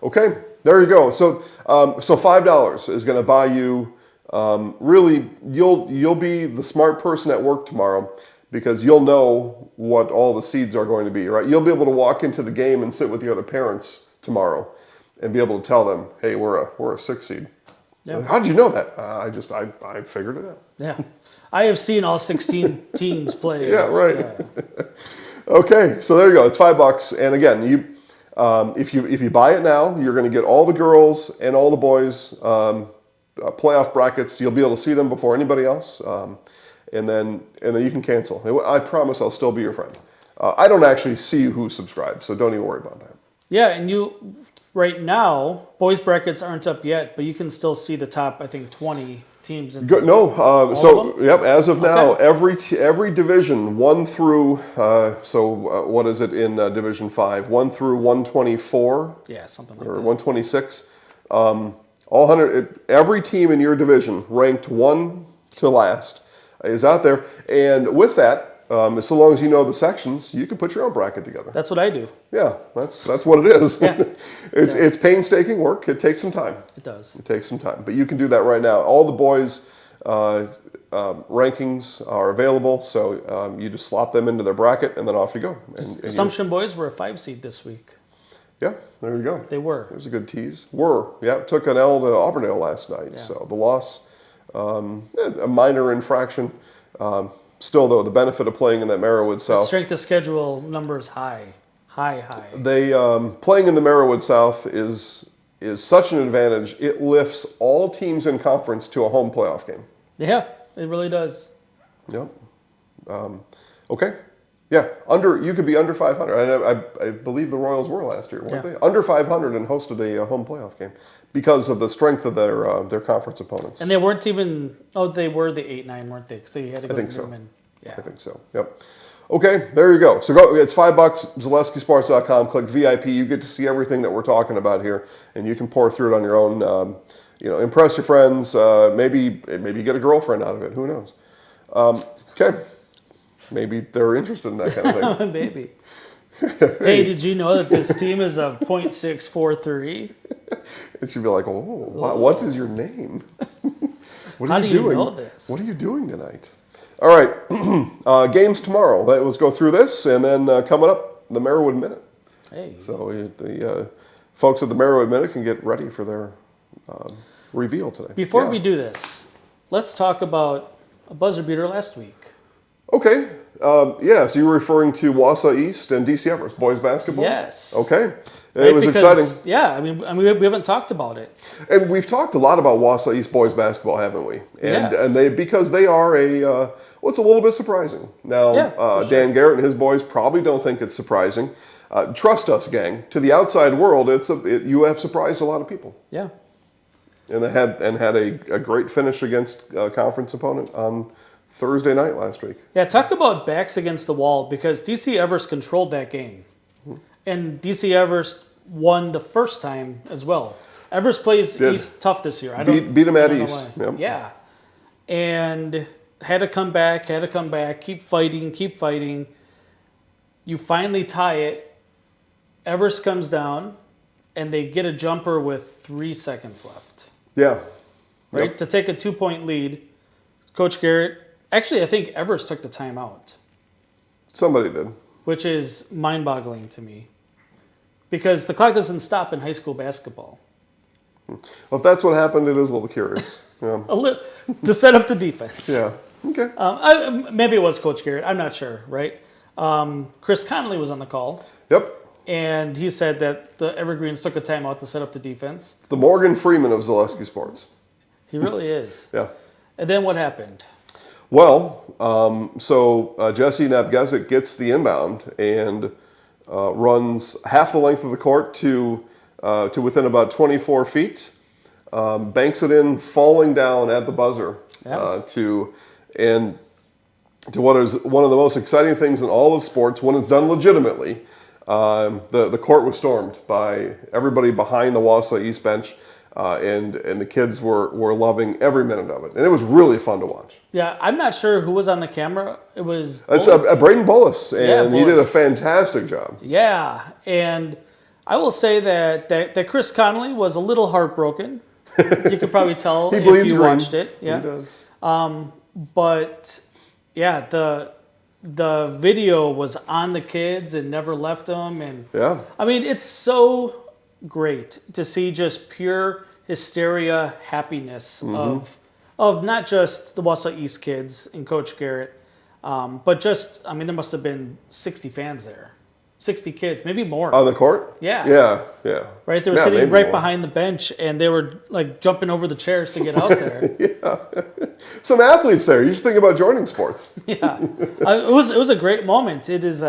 Speaker 1: Okay, there you go. So $5 is going to buy you. Really, you'll be the smart person at work tomorrow because you'll know what all the seeds are going to be. Right? You'll be able to walk into the game and sit with the other parents tomorrow and be able to tell them, "Hey, we're a 6 seed."
Speaker 2: Yeah.
Speaker 1: How did you know that? I figured it out.
Speaker 2: Yeah, I have seen all 16 teams play.
Speaker 1: Yeah, right.
Speaker 2: Yeah.
Speaker 1: Okay, so there you go. It's $5, and again, if you buy it now, you're going to get all the girls and all the boys playoff brackets. You'll be able to see them before anybody else, and then you can cancel. I promise I'll still be your friend. I don't actually see who subscribes, so don't even worry about that.
Speaker 2: Yeah, and right now, boys brackets aren't up yet, but you can still see the top, I think, 20 teams.
Speaker 1: Yep. As of now, every division 1 through what is it in Division 5? 1 through 124.
Speaker 2: Yeah, something like
Speaker 1: or
Speaker 2: that.
Speaker 1: 126. All 100. Every team in your division, ranked 1 to last, is out there, and with that. So long as you know the sections, you can put your own bracket together.
Speaker 2: That's what I do.
Speaker 1: Yeah, that's what it is.
Speaker 2: Yeah.
Speaker 1: It's painstaking work. It takes some time.
Speaker 2: It does.
Speaker 1: It takes some time, but you can do that right now. All the boys' rankings are available, so you just slot them into their bracket, and then off you go. And
Speaker 2: Assumption boys were a 5 seed this week.
Speaker 1: Yeah, there you go.
Speaker 2: They were.
Speaker 1: There's a good tease. Took an L to Auburndale last night. Yeah. So the loss, a minor infraction. Still, though, the benefit of playing in that Merriwood South.
Speaker 2: Strength of schedule numbers high High.
Speaker 1: They playing in the Merriwood South is such an advantage. It lifts all teams in conference to a home playoff game.
Speaker 2: Yeah, it really does.
Speaker 1: Yep. Okay. Yeah. You could be under 500. I believe the Royals were last year, weren't they? Under 500 and hosted a home playoff game because of the strength of their conference opponents.
Speaker 2: And they weren't even. Oh, they were the 8-9, weren't they? Because they had to go
Speaker 1: I think
Speaker 2: to
Speaker 1: so.
Speaker 2: Newman. Yeah.
Speaker 1: I think so. Yep. Okay, there you go. So go. It's $5. ZaleskiSports.com. Click VIP. You get to see everything that we're talking about here, and you can pour through it on your own. Impress your friends. Maybe get a girlfriend out of it. Who knows? Okay. Maybe they're interested in that kind of thing.
Speaker 2: Maybe. Hey, did you know that this team is a .643?
Speaker 1: It should be like, what is your name? What
Speaker 2: How
Speaker 1: are
Speaker 2: do
Speaker 1: you
Speaker 2: you
Speaker 1: doing?
Speaker 2: know this?
Speaker 1: What are you doing tonight? All right, games tomorrow. Let's go through this, and then coming up, the Merriwood Minute.
Speaker 2: Hey.
Speaker 1: So the folks at the Merriwood Minute can get ready for their reveal today.
Speaker 2: Before we do this, let's talk about a buzzer beater last week.
Speaker 1: Okay. So you were referring to Wausau East and DC Everest boys basketball?
Speaker 2: Yes.
Speaker 1: Okay.
Speaker 2: Right,
Speaker 1: It was exciting.
Speaker 2: Yeah, I mean, we haven't talked about it.
Speaker 1: And we've talked a lot about Wausau East boys basketball, haven't we? And because they are it's a little bit surprising. Now,
Speaker 2: for sure.
Speaker 1: Dan Garrett and his boys probably don't think it's surprising. Trust us, gang. To the outside world, you have surprised a lot of people.
Speaker 2: Yeah.
Speaker 1: And they had a great finish against a conference opponent on Thursday night last week.
Speaker 2: Yeah, talk about backs against the wall, because DC Everest controlled that game. And DC Everest won the first time as well. Everest plays East tough this year.
Speaker 1: Beat them at East.
Speaker 2: Yep. Yeah. And had to come back, keep fighting. You finally tie it. Everest comes down, and they get a jumper with 3 seconds left.
Speaker 1: Yeah.
Speaker 2: Right?
Speaker 1: Yep.
Speaker 2: To take a 2-point lead. Coach Garrett, actually, I think Everest took the timeout,
Speaker 1: Somebody did.
Speaker 2: which is mind-boggling to me. Because the clock doesn't stop in high school basketball.
Speaker 1: Well, if that's what happened, it is a little curious. Yeah.
Speaker 2: To set up the defense.
Speaker 1: Yeah. Okay.
Speaker 2: Maybe it was Coach Garrett. I'm not sure, right? Chris Connolly was on the call,
Speaker 1: Yep.
Speaker 2: and he said that the Evergreens took a timeout to set up the defense.
Speaker 1: The Morgan Freeman of Zaleski Sports.
Speaker 2: He really is.
Speaker 1: Yeah.
Speaker 2: And then what happened?
Speaker 1: Well, so Jesse Nabgezik gets the inbound and runs half the length of the court to within about 24 feet, banks it in, falling down at the buzzer to what is one of the most exciting things in all of sports when it's done legitimately. The court was stormed by everybody behind the Wausau East bench. And the kids were loving every minute of it. And it was really fun to watch.
Speaker 2: Yeah, I'm not sure who was on the camera. It was...
Speaker 1: It's Braden Bullis, and he did a
Speaker 2: Bullis.
Speaker 1: fantastic job.
Speaker 2: Yeah, and I will say that Chris Connolly was a little heartbroken. You could probably tell
Speaker 1: He
Speaker 2: if
Speaker 1: bleeds
Speaker 2: you
Speaker 1: green.
Speaker 2: watched it. Yeah.
Speaker 1: He does.
Speaker 2: But yeah, the video was on the kids and never left them. And
Speaker 1: Yeah.
Speaker 2: I mean, it's so great to see just pure hysteria, happiness of not just the Wausau East kids and Coach Garrett, but just, I mean, there must have been 60 fans there, 60 kids, maybe more.
Speaker 1: On the court?
Speaker 2: Yeah.
Speaker 1: Yeah.
Speaker 2: Right, they were
Speaker 1: Yeah,
Speaker 2: sitting
Speaker 1: maybe
Speaker 2: right
Speaker 1: more.
Speaker 2: behind the bench, and they were like jumping over the chairs to get out there.
Speaker 1: Some athletes there. You should think about joining sports.
Speaker 2: Yeah, it was a great moment. It is.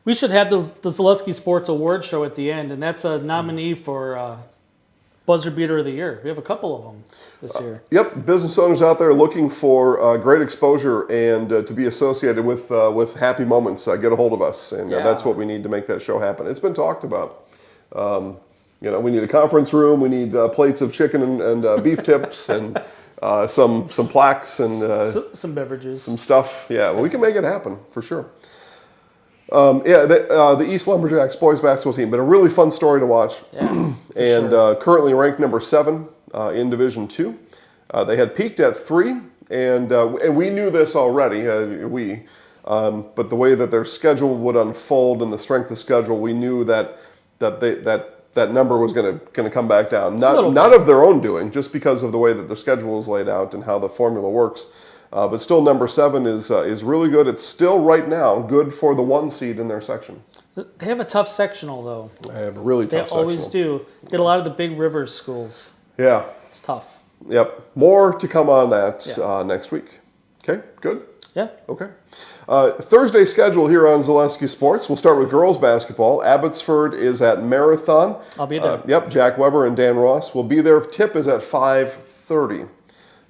Speaker 2: We should have the Zaleski Sports Award show at the end, and that's a nominee for Buzzer Beater of the Year. We have a couple of them this year.
Speaker 1: Yep, business owners out there looking for great exposure and to be associated with happy moments, get a hold of us, and that's what we need to make that show happen. It's been talked about. We need a conference room, we need plates of chicken and beef tips, and some plaques and
Speaker 2: Some beverages.
Speaker 1: some stuff. Yeah, well, we can make it happen for sure. The East Lumberjacks boys basketball team, been a really fun story to watch.
Speaker 2: Yeah,
Speaker 1: And currently ranked number 7 in Division II. They had peaked at 3, and we knew this already. But the way that their schedule would unfold and the strength of schedule, we knew that number was going to come back down. Not of their own doing, just because of the way that their schedule is laid out and how the formula works. But still, number 7 is really good. It's still right now good for the 1 seed in their section.
Speaker 2: They have a tough sectional, though.
Speaker 1: I have a really
Speaker 2: They
Speaker 1: tough
Speaker 2: always
Speaker 1: sectional.
Speaker 2: do. Get a lot of the big rivers schools.
Speaker 1: Yeah.
Speaker 2: It's tough.
Speaker 1: Yep. More to come on that
Speaker 2: Yeah.
Speaker 1: next week. Okay, good.
Speaker 2: Yeah.
Speaker 1: Okay. Thursday schedule here on Zaleski Sports. We'll start with girls basketball. Abbotsford is at Marathon.
Speaker 2: I'll be there.
Speaker 1: Yep, Jack Weber and Dan Ross will be there. Tip is at 5:30.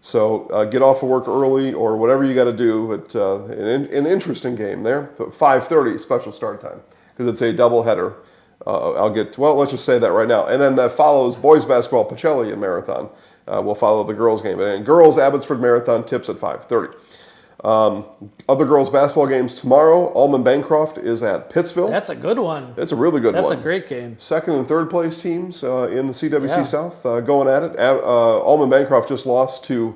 Speaker 1: So get off of work early or whatever you got to do. But an interesting game there. But 5:30 special start time because it's a doubleheader. Let's just say that right now. And then that follows boys basketball, Pacelli and Marathon. We'll follow the girls game. And girls, Abbotsford Marathon tips at 5:30. Other girls basketball games tomorrow. Almond Bancroft is at Pittsville.
Speaker 2: That's a good one.
Speaker 1: It's a really good one.
Speaker 2: That's a great game.
Speaker 1: Second and third place teams in the CWC
Speaker 2: Yeah.
Speaker 1: South going at it. Almond Bancroft just lost to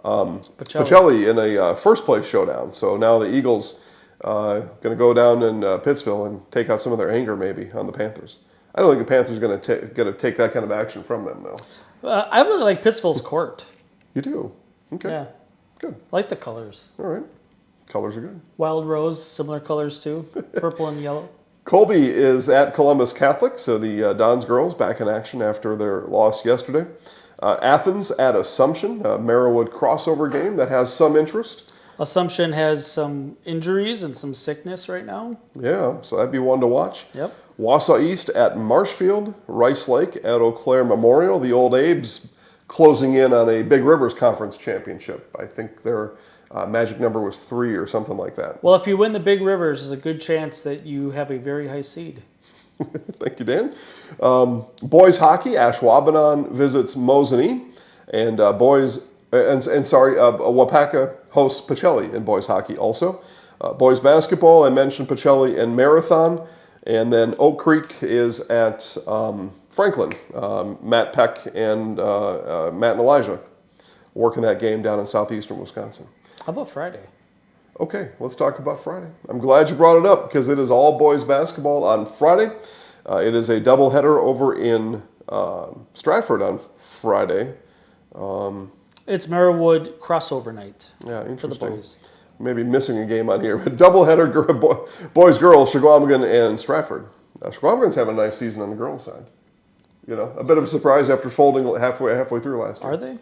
Speaker 2: Pacelli.
Speaker 1: Pacelli in a first place showdown. So now the Eagles going to go down in Pittsville and take out some of their anger maybe on the Panthers. I don't think the Panthers are going to take that kind of action from them though.
Speaker 2: I really like Pittsville's court.
Speaker 1: You do? Okay.
Speaker 2: Yeah.
Speaker 1: Good.
Speaker 2: I like the colors.
Speaker 1: All right. Colors are good.
Speaker 2: Wild rose, similar colors too. Purple and yellow.
Speaker 1: Colby is at Columbus Catholic, so the Dons girls back in action after their loss yesterday. Athens at Assumption, a Merriwood crossover game that has some interest.
Speaker 2: Assumption has some injuries and some sickness right now.
Speaker 1: Yeah, so that'd be one to watch.
Speaker 2: Yep.
Speaker 1: Wausau East at Marshfield, Rice Lake at Eau Claire Memorial. The Old Abes closing in on a Big Rivers Conference championship. I think their magic number was 3 or something like that.
Speaker 2: Well, if you win the Big Rivers, there's a good chance that you have a very high seed.
Speaker 1: Thank you, Dan. Boys hockey, Ashwaubenon visits Mosinee, and Wapaka hosts Pacelli in boys hockey also. Boys basketball, I mentioned Pacelli and Marathon, and then Oak Creek is at Franklin. Matt Peck and Matt and Elijah working that game down in southeastern Wisconsin.
Speaker 2: How about Friday?
Speaker 1: Okay, let's talk about Friday. I'm glad you brought it up because it is all boys basketball on Friday. It is a doubleheader over in Stratford on Friday.
Speaker 2: It's Merriwood crossover night
Speaker 1: Yeah,
Speaker 2: for the
Speaker 1: interesting.
Speaker 2: boys.
Speaker 1: Maybe missing a game on here, but doubleheader boys, girls, Shawamigan and Stratford. Shawamigan's having a nice season on the girls' side. You know, a bit of a surprise after folding halfway through last year.
Speaker 2: Are they?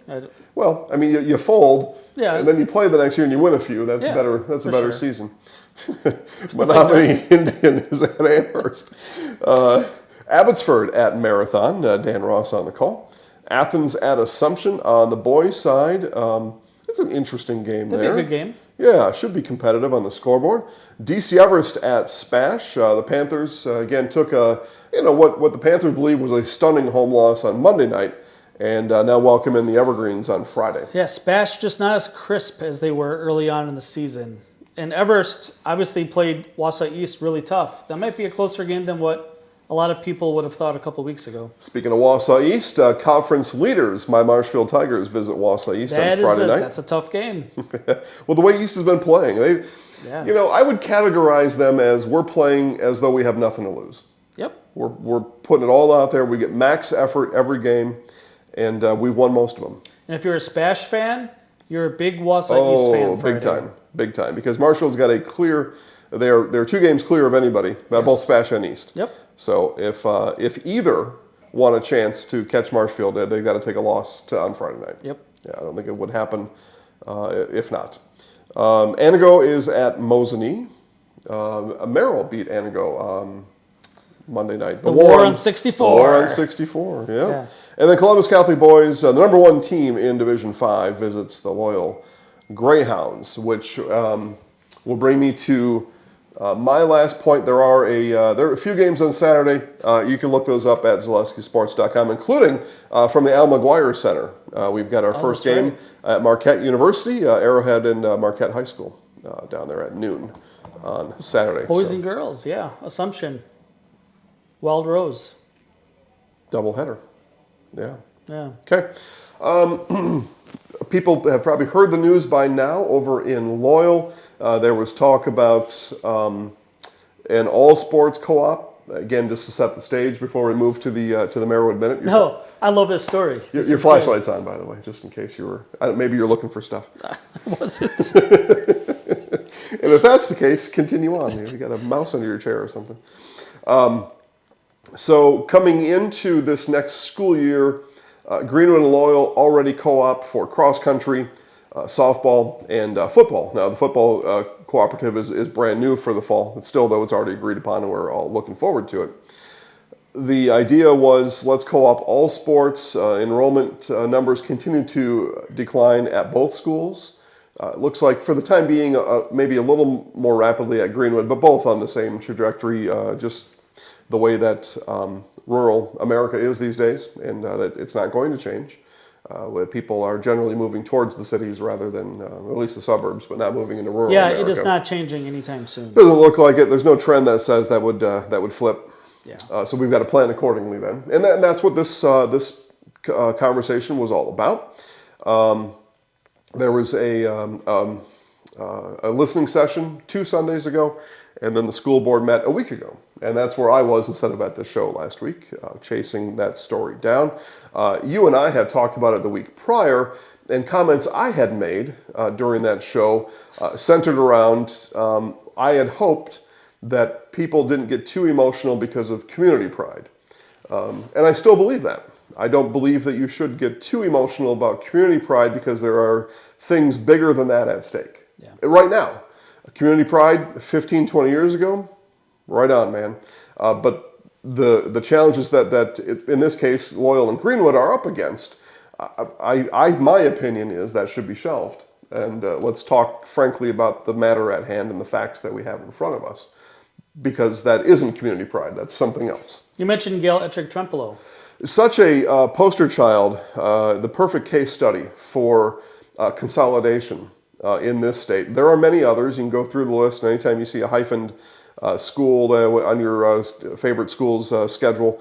Speaker 1: Well, I mean, you fold,
Speaker 2: Yeah.
Speaker 1: and then you play the next year and you win a few. That's
Speaker 2: Yeah,
Speaker 1: better. That's a
Speaker 2: for
Speaker 1: better
Speaker 2: sure.
Speaker 1: season. Menominee Indian is at Amherst. Abbotsford at Marathon. Dan Ross on the call. Athens at Assumption on the boys' side. It's an interesting game
Speaker 2: That'd
Speaker 1: there.
Speaker 2: be a good game.
Speaker 1: Yeah, should be competitive on the scoreboard. DC Everest at Spash. The Panthers again took what the Panthers believe was a stunning home loss on Monday night, and now welcome in the Evergreens on Friday.
Speaker 2: Yeah, Spash just not as crisp as they were early on in the season. And Everest obviously played Wausau East really tough. That might be a closer game than what a lot of people would have thought a couple weeks ago.
Speaker 1: Speaking of Wausau East, conference leaders, my Marshfield Tigers visit Wausau East on Friday night.
Speaker 2: That's a tough game.
Speaker 1: Well, the way East has been playing,
Speaker 2: Yeah.
Speaker 1: I would categorize them as we're playing as though we have nothing to lose.
Speaker 2: Yep.
Speaker 1: We're putting it all out there. We get max effort every game, and we've won most of them.
Speaker 2: And if you're a Spash fan, you're a big Wausau East fan. Friday.
Speaker 1: Big time. Because Marshfield's got a clear. They're 2 games clear of anybody, both Spash and East.
Speaker 2: Yep.
Speaker 1: So if either want a chance to catch Marshfield, they've got to take a loss on Friday night.
Speaker 2: Yep.
Speaker 1: Yeah, I don't think it would happen if not. Anago is at Mosinee. Merrill beat Anago Monday night.
Speaker 2: The War on 64.
Speaker 1: War on 64,
Speaker 2: Yeah.
Speaker 1: And then Columbus Catholic boys, the number 1 team in Division 5, visits the Loyal Greyhounds, which will bring me to my last point. There are a few games on Saturday. You can look those up at ZaleskiSports.com, including from the Al McGuire Center. We've got our first
Speaker 2: that's
Speaker 1: game at Marquette University, Arrowhead and Marquette High School down there at noon on Saturday.
Speaker 2: Boys and girls, yeah. Assumption. Wild Rose.
Speaker 1: Doubleheader. Yeah.
Speaker 2: Yeah.
Speaker 1: Okay. People have probably heard the news by now over in Loyal. There was talk about an all-sports co-op. Again, just to set the stage before we move to the Merriwood Minute.
Speaker 2: No, I love this story.
Speaker 1: Your flashlight's on, by the way, just in case you were. Maybe you're looking for stuff.
Speaker 2: Was it?
Speaker 1: And if that's the case, continue on. You got a mouse under your chair or something. So coming into this next school year, Greenwood and Loyal already co-op for cross country, softball, and football. Now the football cooperative is brand new for the fall, but still, though, it's already agreed upon, and we're all looking forward to it. The idea was let's co-op all sports. Enrollment numbers continue to decline at both schools. It looks like for the time being, maybe a little more rapidly at Greenwood, but both on the same trajectory, just the way that rural America is these days, and that it's not going to change. Where people are generally moving towards the cities rather than, at least the suburbs, but not moving into rural America.
Speaker 2: It is not changing anytime soon.
Speaker 1: Doesn't look like it. There's no trend that says that would flip.
Speaker 2: Yeah.
Speaker 1: So we've got to plan accordingly then, and that's what this conversation was all about. There was a listening session 2 Sundays ago, and then the school board met a week ago. And that's where I was instead of at the show last week, chasing that story down. You and I had talked about it the week prior, and comments I had made during that show centered around, I had hoped that people didn't get too emotional because of community pride. And I still believe that. I don't believe that you should get too emotional about community pride because there are things bigger than that at stake.
Speaker 2: Yeah.
Speaker 1: Right now, community pride 15, 20 years ago, right on, man. But the challenges that in this case, Loyal and Greenwood are up against, my opinion is that should be shelved. And let's talk frankly about the matter at hand and the facts that we have in front of us. Because that isn't community pride, that's something else.
Speaker 2: You mentioned Gail Ettrick-Trempolo.
Speaker 1: Such a poster child, the perfect case study for consolidation in this state. There are many others. You can go through the list, and anytime you see a hyphened school on your favorite school's schedule,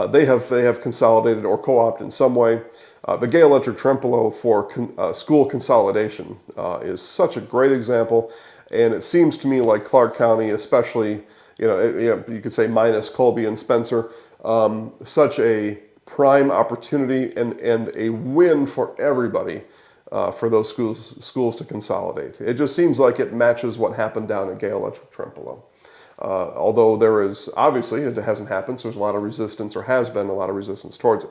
Speaker 1: they have consolidated or co-opted in some way. But Gail Ettrick-Trempolo for school consolidation is such a great example, and it seems to me like Clark County, especially, you could say minus Colby and Spencer, such a prime opportunity and a win for everybody for those schools to consolidate. It just seems like it matches what happened down at Gail Ettrick-Trempolo. Although there is, obviously, it hasn't happened, so there's a lot of resistance, or has been a lot of resistance towards it.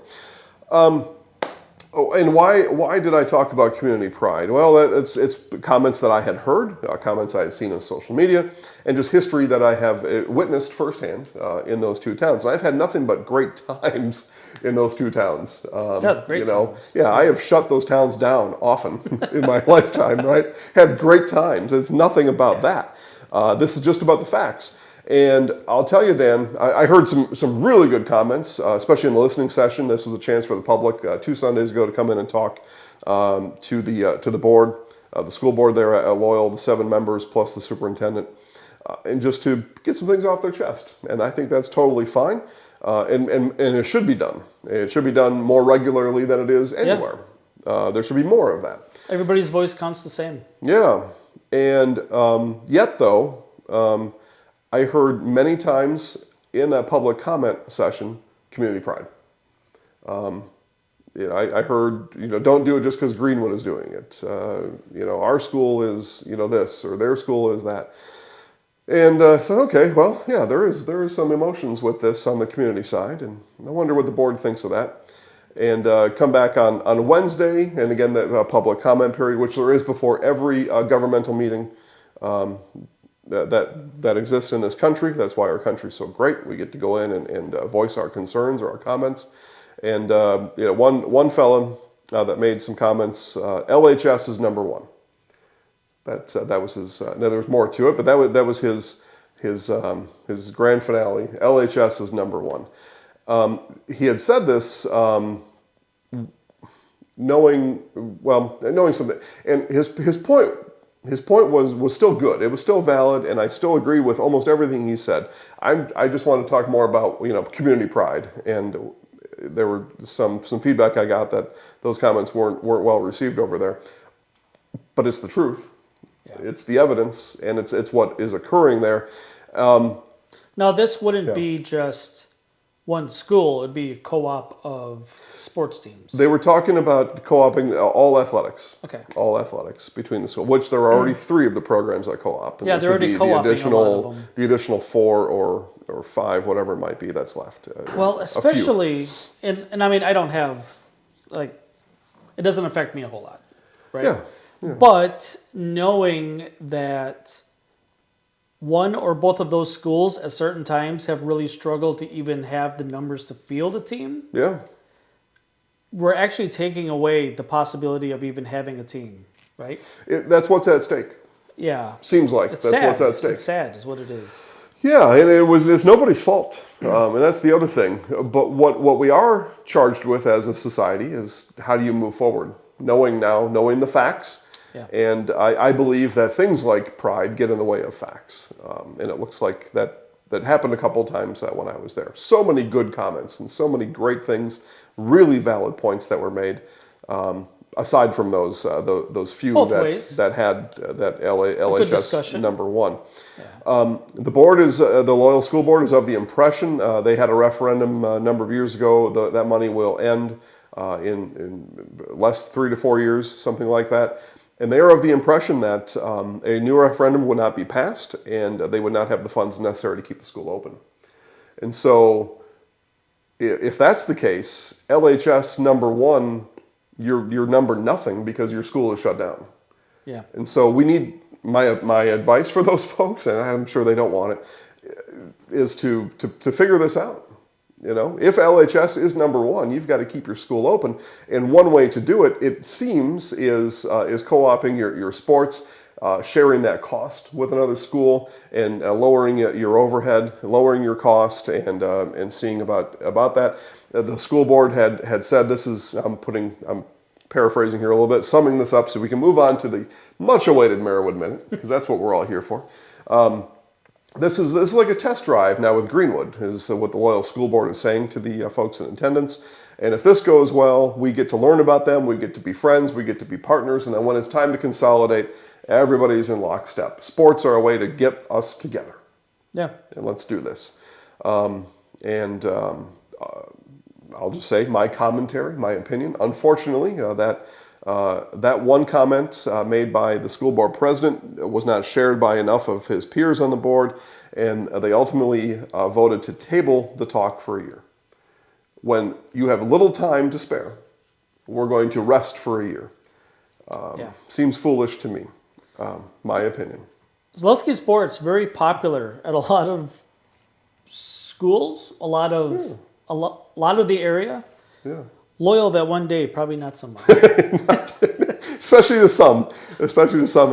Speaker 1: And why did I talk about community pride? Well, it's comments that I had heard, comments I had seen on social media, and just history that I have witnessed firsthand in those two towns. And I've had nothing but great times in those two towns.
Speaker 2: That's great times.
Speaker 1: Yeah, I have shut those towns down often in my lifetime, right? Had great times. It's nothing about that. This is just about the facts. And I'll tell you, Dan, I heard some really good comments, especially in the listening session. This was a chance for the public 2 Sundays ago to come in and talk to the board, the school board there at Loyal, the 7 members plus the superintendent, and just to get some things off their chest. And I think that's totally fine, and it should be done. It should be done more regularly than it is anywhere. Yeah. There should be more of that.
Speaker 2: Everybody's voice counts the same.
Speaker 1: Yeah, and yet though. I heard many times in that public comment session, community pride. I heard, don't do it just because Greenwood is doing it. Our school is, this, or their school is that. And so, okay, well, yeah, there is some emotions with this on the community side, and I wonder what the board thinks of that. And come back on Wednesday, and again, that public comment period, which there is before every governmental meeting that exists in this country. That's why our country's so great. We get to go in and voice our concerns or our comments. And one fellow that made some comments. LHS is number one. That was his. Now there was more to it, but that was his grand finale. LHS is number one. He had said this knowing something, and his point. His point was still good. It was still valid, and I still agree with almost everything he said. I just want to talk more about community pride, and there were some feedback I got that those comments weren't well received over there. But it's the truth. Yeah. It's the evidence, and it's what is occurring there.
Speaker 2: Now this wouldn't be just one school, it'd be a co-op of sports teams.
Speaker 1: They were talking about co-oping all athletics.
Speaker 2: Okay.
Speaker 1: All athletics between the school, which there are already 3 of the programs that co-op.
Speaker 2: Yeah, they're already co-oping a lot of them.
Speaker 1: The additional 4 or or 5, whatever it might be, that's left.
Speaker 2: Well,
Speaker 1: A few.
Speaker 2: especially, and I mean, I don't have, like, it doesn't affect me a whole lot, right?
Speaker 1: Yeah.
Speaker 2: But knowing that one or both of those schools at certain times have really struggled to even have the numbers to field a team,
Speaker 1: Yeah.
Speaker 2: we're actually taking away the possibility of even having a team, right?
Speaker 1: That's what's at stake.
Speaker 2: Yeah.
Speaker 1: Seems like
Speaker 2: It's
Speaker 1: that's
Speaker 2: sad.
Speaker 1: what's at stake.
Speaker 2: It's sad is what it is.
Speaker 1: Yeah, and it's nobody's fault, and that's the other thing. But what we are charged with as a society is how do you move forward, knowing the facts.
Speaker 2: Yeah.
Speaker 1: And I believe that things like pride get in the way of facts, and it looks like that happened a couple of times when I was there. So many good comments and so many great things, really valid points that were made. Aside from those few
Speaker 2: Both ways.
Speaker 1: that had that LHS
Speaker 2: discussion.
Speaker 1: number 1. The board is the Loyal School Board is of the impression they had a referendum a number of years ago. That money will end in less 3 to 4 years, something like that. And they are of the impression that a new referendum would not be passed, and they would not have the funds necessary to keep the school open. And so, if that's the case, LHS number 1, you're number nothing because your school is shut down.
Speaker 2: Yeah.
Speaker 1: And so we need my advice for those folks, and I'm sure they don't want it, is to figure this out. You know, if LHS is number 1, you've got to keep your school open, and one way to do it, it seems, is co-opting your sports, sharing that cost with another school, and lowering your overhead, lowering your cost, and seeing about that. The school board had said this is I'm paraphrasing here a little bit, summing this up so we can move on to the much-awaited Merriwood Minute, because that's what we're all here for. This is like a test drive now with Greenwood, is what the Loyal School Board is saying to the folks in attendance. And if this goes well, we get to learn about them, we get to be friends, we get to be partners, and then when it's time to consolidate, everybody's in lockstep. Sports are a way to get us together.
Speaker 2: Yeah.
Speaker 1: And let's do this. I'll just say my commentary, my opinion. Unfortunately, that one comment made by the school board president was not shared by enough of his peers on the board, and they ultimately voted to table the talk for a year. When you have little time to spare, we're going to rest for a year. Seems foolish to me, my opinion.
Speaker 2: Zaleski sports very popular at a lot of schools, a lot of the area.
Speaker 1: Yeah.
Speaker 2: Loyal that one day, probably not so much.
Speaker 1: Especially to some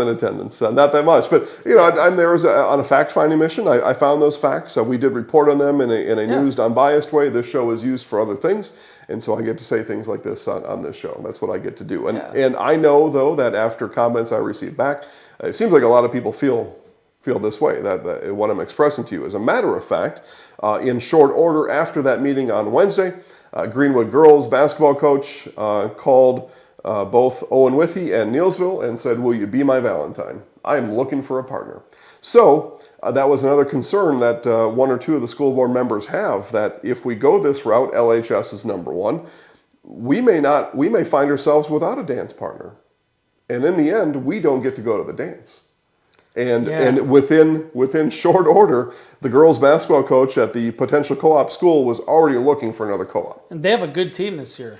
Speaker 1: in attendance. Not that much, but I'm there on a fact-finding mission. I found those facts. We did report on them in a news, unbiased way. This show is used for other things, and so I get to say things like this on this show. That's what I get to do. And I know, though, that after comments I received back, it seems like a lot of people feel this way, that what I'm expressing to you. As a matter of fact, in short order after that meeting on Wednesday, Greenwood girls basketball coach called both Owen Withy and Neilsville and said, "Will you be my Valentine? I am looking for a partner." So that was another concern that one or two of the school board members have, that if we go this route, LHS is number 1, we may find ourselves without a dance partner. And in the end, we don't get to go to the dance. And within short order, the girls basketball coach at the potential co-op school was already looking for another co-op.
Speaker 2: And they have a good team this year.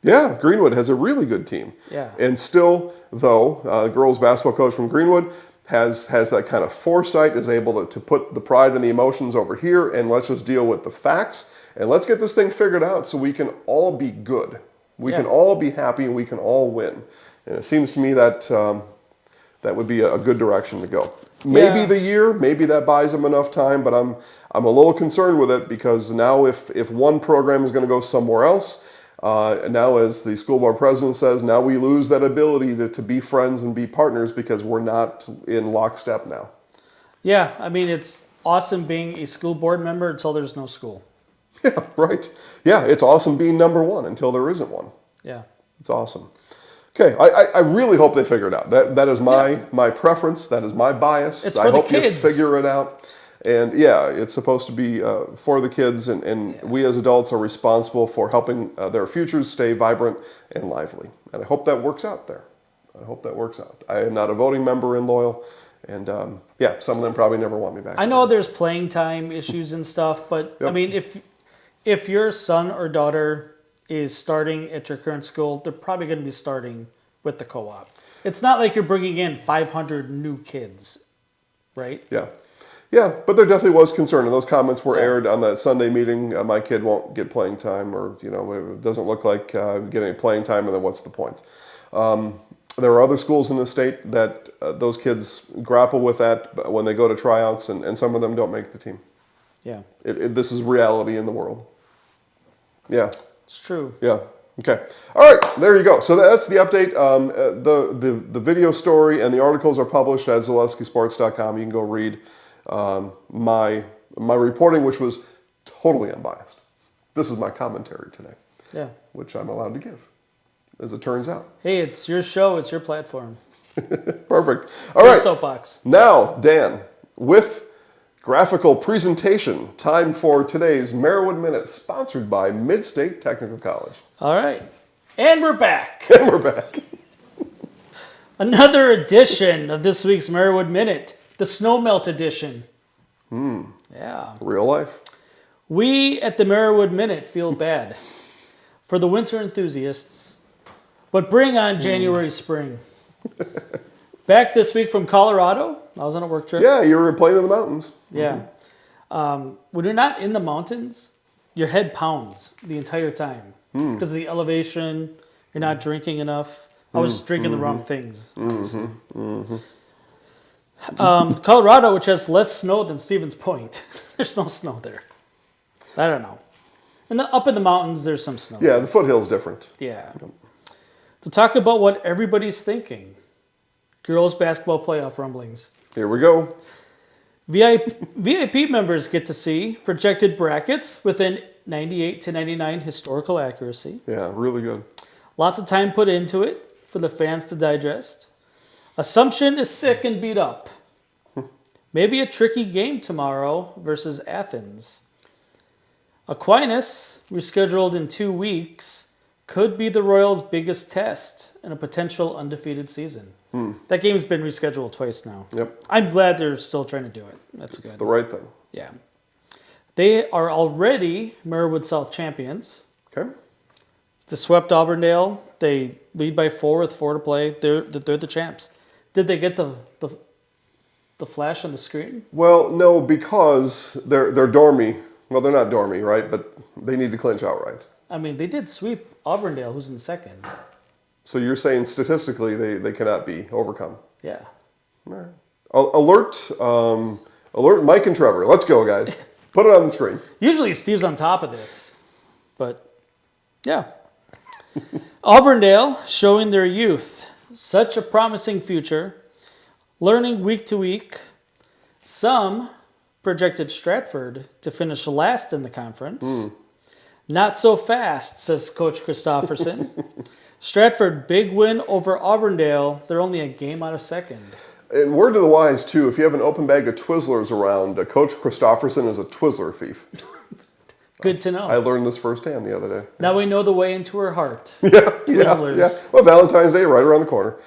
Speaker 1: Yeah, Greenwood has a really good team.
Speaker 2: Yeah.
Speaker 1: And still, though, the girls basketball coach from Greenwood has that kind of foresight, is able to put the pride and the emotions over here, and let's just deal with the facts, and let's get this thing figured out so we can all be good. We can all be happy, and we can all win. And it seems to me that that would be a good direction to go. Maybe the year, maybe that buys them enough time, but I'm a little concerned with it, because now if one program is going to go somewhere else, now, as the school board president says, now we lose that ability to be friends and be partners because we're not in lockstep now.
Speaker 2: Yeah, I mean, it's awesome being a school board member until there's no school.
Speaker 1: Yeah, right. Yeah, it's awesome being number 1 until there isn't one.
Speaker 2: Yeah.
Speaker 1: It's awesome. Okay, I really hope they figure it out. That is my preference. That is my bias.
Speaker 2: It's for
Speaker 1: I
Speaker 2: the
Speaker 1: hope
Speaker 2: kids.
Speaker 1: you figure it out. And yeah, it's supposed to be for the kids, and we as adults are responsible for helping their futures stay vibrant and lively. And I hope that works out there. I hope that works out. I am not a voting member in Loyal, And yeah, some of them probably never want me back.
Speaker 2: I know there's playing time issues and stuff, but I mean, if your son or daughter is starting at your current school, they're probably going to be starting with the co-op. It's not like you're bringing in 500 new kids, right?
Speaker 1: Yeah. Yeah, but there definitely was concern, and those comments were aired on that Sunday meeting. My kid won't get playing time, or it doesn't look like getting playing time, and then what's the point? There are other schools in the state that those kids grapple with that when they go to tryouts, and some of them don't make the team.
Speaker 2: Yeah.
Speaker 1: This is reality in the world. Yeah.
Speaker 2: It's true.
Speaker 1: Yeah. Okay. All right. There you go. So that's the update. The video story and the articles are published at ZaleskiSports.com. You can go read my reporting, which was totally unbiased. This is my commentary today.
Speaker 2: Yeah.
Speaker 1: Which I'm allowed to give, as it turns out.
Speaker 2: Hey, it's your show. It's your platform.
Speaker 1: Perfect. All right.
Speaker 2: Soapbox.
Speaker 1: Now, Dan, with graphical presentation, time for today's Merriwood Minute, sponsored by Mid-State Technical College.
Speaker 2: All right. And we're back.
Speaker 1: And we're back.
Speaker 2: Another edition of this week's Merriwood Minute, the Snow Melt edition. Yeah.
Speaker 1: Real life.
Speaker 2: We at the Merriwood Minute feel bad for the winter enthusiasts, but bring on January spring. Back this week from Colorado. I was on a work trip.
Speaker 1: Yeah, you were playing in the mountains.
Speaker 2: Yeah. When you're not in the mountains, your head pounds the entire time because of the elevation. You're not drinking enough. I was drinking the wrong things, honestly. Colorado, which has less snow than Stevens Point. There's no snow there. I don't know. And up in the mountains, there's some snow.
Speaker 1: Yeah, the foothill's different.
Speaker 2: Yeah. To talk about what everybody's thinking. Girls basketball playoff rumblings.
Speaker 1: Here we go.
Speaker 2: VIP members get to see projected brackets within 98 to 99 historical accuracy.
Speaker 1: Yeah, really good.
Speaker 2: Lots of time put into it for the fans to digest. Assumption is sick and beat up. Maybe a tricky game tomorrow versus Athens. Aquinas, rescheduled in 2 weeks, could be the Royals' biggest test in a potential undefeated season. That game's been rescheduled twice now.
Speaker 1: Yep.
Speaker 2: I'm glad they're still trying to do it. That's good.
Speaker 1: It's the right thing.
Speaker 2: Yeah. They are already Merriwood South champions.
Speaker 1: Okay.
Speaker 2: They swept Auburndale. They lead by 4 with 4 to play. They're the champs. Did they get the flash on the screen?
Speaker 1: Well, no, because they're dormy. Well, they're not dormy, right? But they need to clinch outright.
Speaker 2: I mean, they did sweep Auburndale, who's in second.
Speaker 1: So you're saying statistically they cannot be overcome.
Speaker 2: Yeah.
Speaker 1: All right. Alert Mike and Trevor. Let's go, guys. Put it on the screen.
Speaker 2: Usually Steve's on top of this. But, yeah. Auburndale showing their youth. Such a promising future. Learning week to week. Some projected Stratford to finish last in the conference. Not so fast, says Coach Christofferson. Stratford, big win over Auburndale. They're only a game out of second.
Speaker 1: And word to the wise, too, if you have an open bag of Twizzlers around, Coach Christofferson is a Twizzler thief.
Speaker 2: Good to know.
Speaker 1: I learned this firsthand the other day.
Speaker 2: Now we know the way into her heart.
Speaker 1: Twizzlers. Yeah. Well, Valentine's Day right around the corner.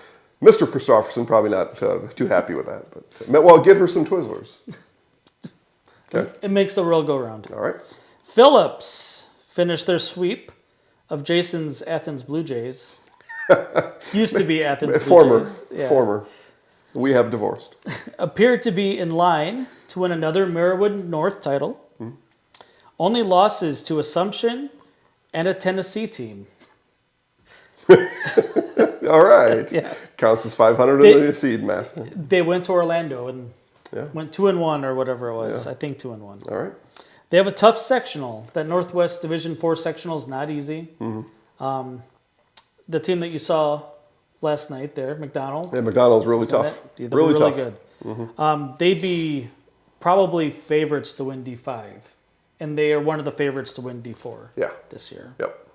Speaker 1: Mr. Christofferson probably not too happy with that. But well, get her some Twizzlers. Okay.
Speaker 2: It makes the world go round.
Speaker 1: All right.
Speaker 2: Phillips finished their sweep of Jason's Athens Blue Jays. Used to be Athens Blue Jays.
Speaker 1: Former. We have divorced.
Speaker 2: Appeared to be in line to win another Merriwood North title. Only losses to Assumption and a Tennessee team.
Speaker 1: All right.
Speaker 2: Yeah.
Speaker 1: Counts as 500 in the seed math.
Speaker 2: They went to Orlando and
Speaker 1: Yeah.
Speaker 2: went 2-1 or whatever it was.
Speaker 1: Yeah.
Speaker 2: I think 2-1.
Speaker 1: All right.
Speaker 2: They have a tough sectional. That Northwest Division 4 sectional is not easy. The team that you saw last night there, McDonald.
Speaker 1: Yeah, McDonald's really
Speaker 2: saw
Speaker 1: tough.
Speaker 2: that? They're really
Speaker 1: tough.
Speaker 2: good. They'd be probably favorites to win D5. And they are one of the favorites to win D4 this year.
Speaker 1: Yep.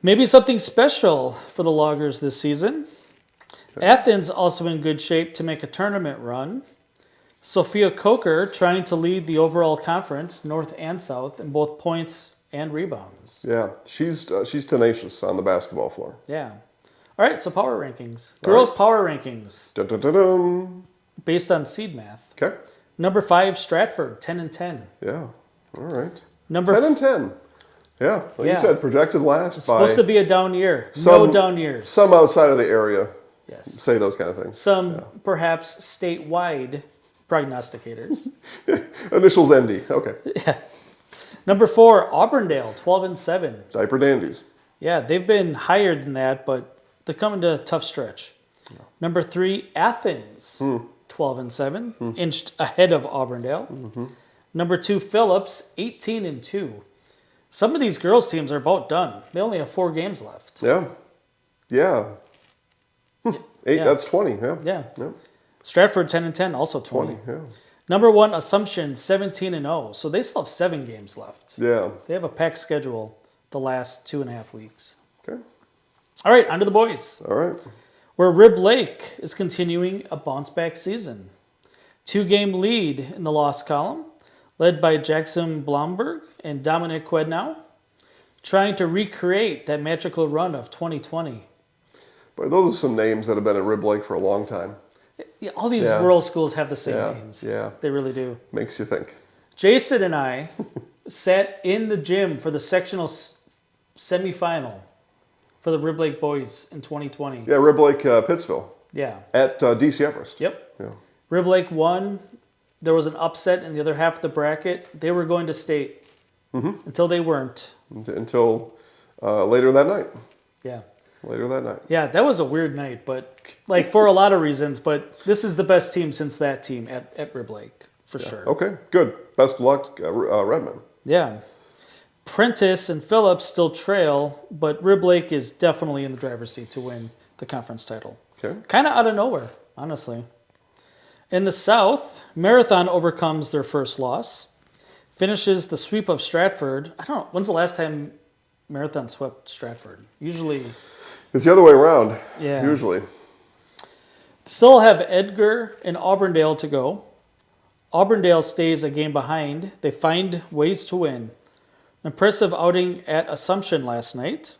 Speaker 2: Maybe something special for the Loggers this season. Okay. Athens also in good shape to make a tournament run. Sophia Coker trying to lead the overall conference, North and South, in both points and rebounds.
Speaker 1: Yeah, she's tenacious on the basketball floor.
Speaker 2: Yeah. All right, so power rankings. Girls' power rankings
Speaker 1: Dun, dun, dun, dun.
Speaker 2: based on seed math.
Speaker 1: Okay.
Speaker 2: Number 5, Stratford, 10-10.
Speaker 1: Yeah. All right.
Speaker 2: Number
Speaker 1: 10 and 10. Yeah. Like you said, projected last by
Speaker 2: supposed to be a down year. No
Speaker 1: some-
Speaker 2: down years.
Speaker 1: some outside of the area
Speaker 2: Yes.
Speaker 1: say those kind of things.
Speaker 2: Some perhaps statewide prognosticators.
Speaker 1: Initials ND. Okay.
Speaker 2: Number 4, Auburndale, 12-7.
Speaker 1: Diaper dandies.
Speaker 2: Yeah, they've been higher than that, but they're coming to a tough stretch. Number 3, Athens, 12-7, inched ahead of Auburndale. Number 2, Phillips, 18-2. Some of these girls' teams are about done. They only have 4 games left.
Speaker 1: Yeah. Yeah. 8,
Speaker 2: Yeah.
Speaker 1: that's 20. Yeah.
Speaker 2: Yeah.
Speaker 1: Yep.
Speaker 2: Stratford, 10-10, also 20.
Speaker 1: 20. Yeah.
Speaker 2: Number 1, Assumption, 17-0. So they still have 7 games left.
Speaker 1: Yeah.
Speaker 2: They have a packed schedule the last 2.5 weeks.
Speaker 1: Okay.
Speaker 2: All right, on to the boys,
Speaker 1: All right.
Speaker 2: where Rib Lake is continuing a bounce-back season. 2-game lead in the loss column, led by Jackson Blomberg and Dominic Quednow, trying to recreate that magical run of 2020.
Speaker 1: But those are some names that have been at Rib Lake for a long time.
Speaker 2: Yeah, all these
Speaker 1: Yeah.
Speaker 2: rural schools have the same
Speaker 1: Yeah,
Speaker 2: names.
Speaker 1: yeah.
Speaker 2: They really do.
Speaker 1: Makes you think.
Speaker 2: Jason and I sat in the gym for the sectional semifinal for the Rib Lake boys in 2020.
Speaker 1: Yeah, Rib Lake, Pittsville
Speaker 2: Yeah.
Speaker 1: at DC Everest.
Speaker 2: Yep.
Speaker 1: Yeah.
Speaker 2: Rib Lake won. There was an upset in the other half of the bracket. They were going to state until they weren't.
Speaker 1: Until later that night.
Speaker 2: Yeah.
Speaker 1: Later that night.
Speaker 2: Yeah, that was a weird night, but like for a lot of reasons. But this is the best team since that team at Rib Lake, for sure.
Speaker 1: Okay, good. Best of luck, Redmond.
Speaker 2: Yeah. Prentice and Phillips still trail, but Rib Lake is definitely in the driver's seat to win the conference title.
Speaker 1: Okay.
Speaker 2: Kind of out of nowhere, honestly. In the South, Marathon overcomes their first loss, finishes the sweep of Stratford. I don't know, when's the last time Marathon swept Stratford? Usually,
Speaker 1: It's the other way around,
Speaker 2: Yeah.
Speaker 1: usually.
Speaker 2: still have Edgar and Auburndale to go. Auburndale stays a game behind. They find ways to win. Impressive outing at Assumption last night.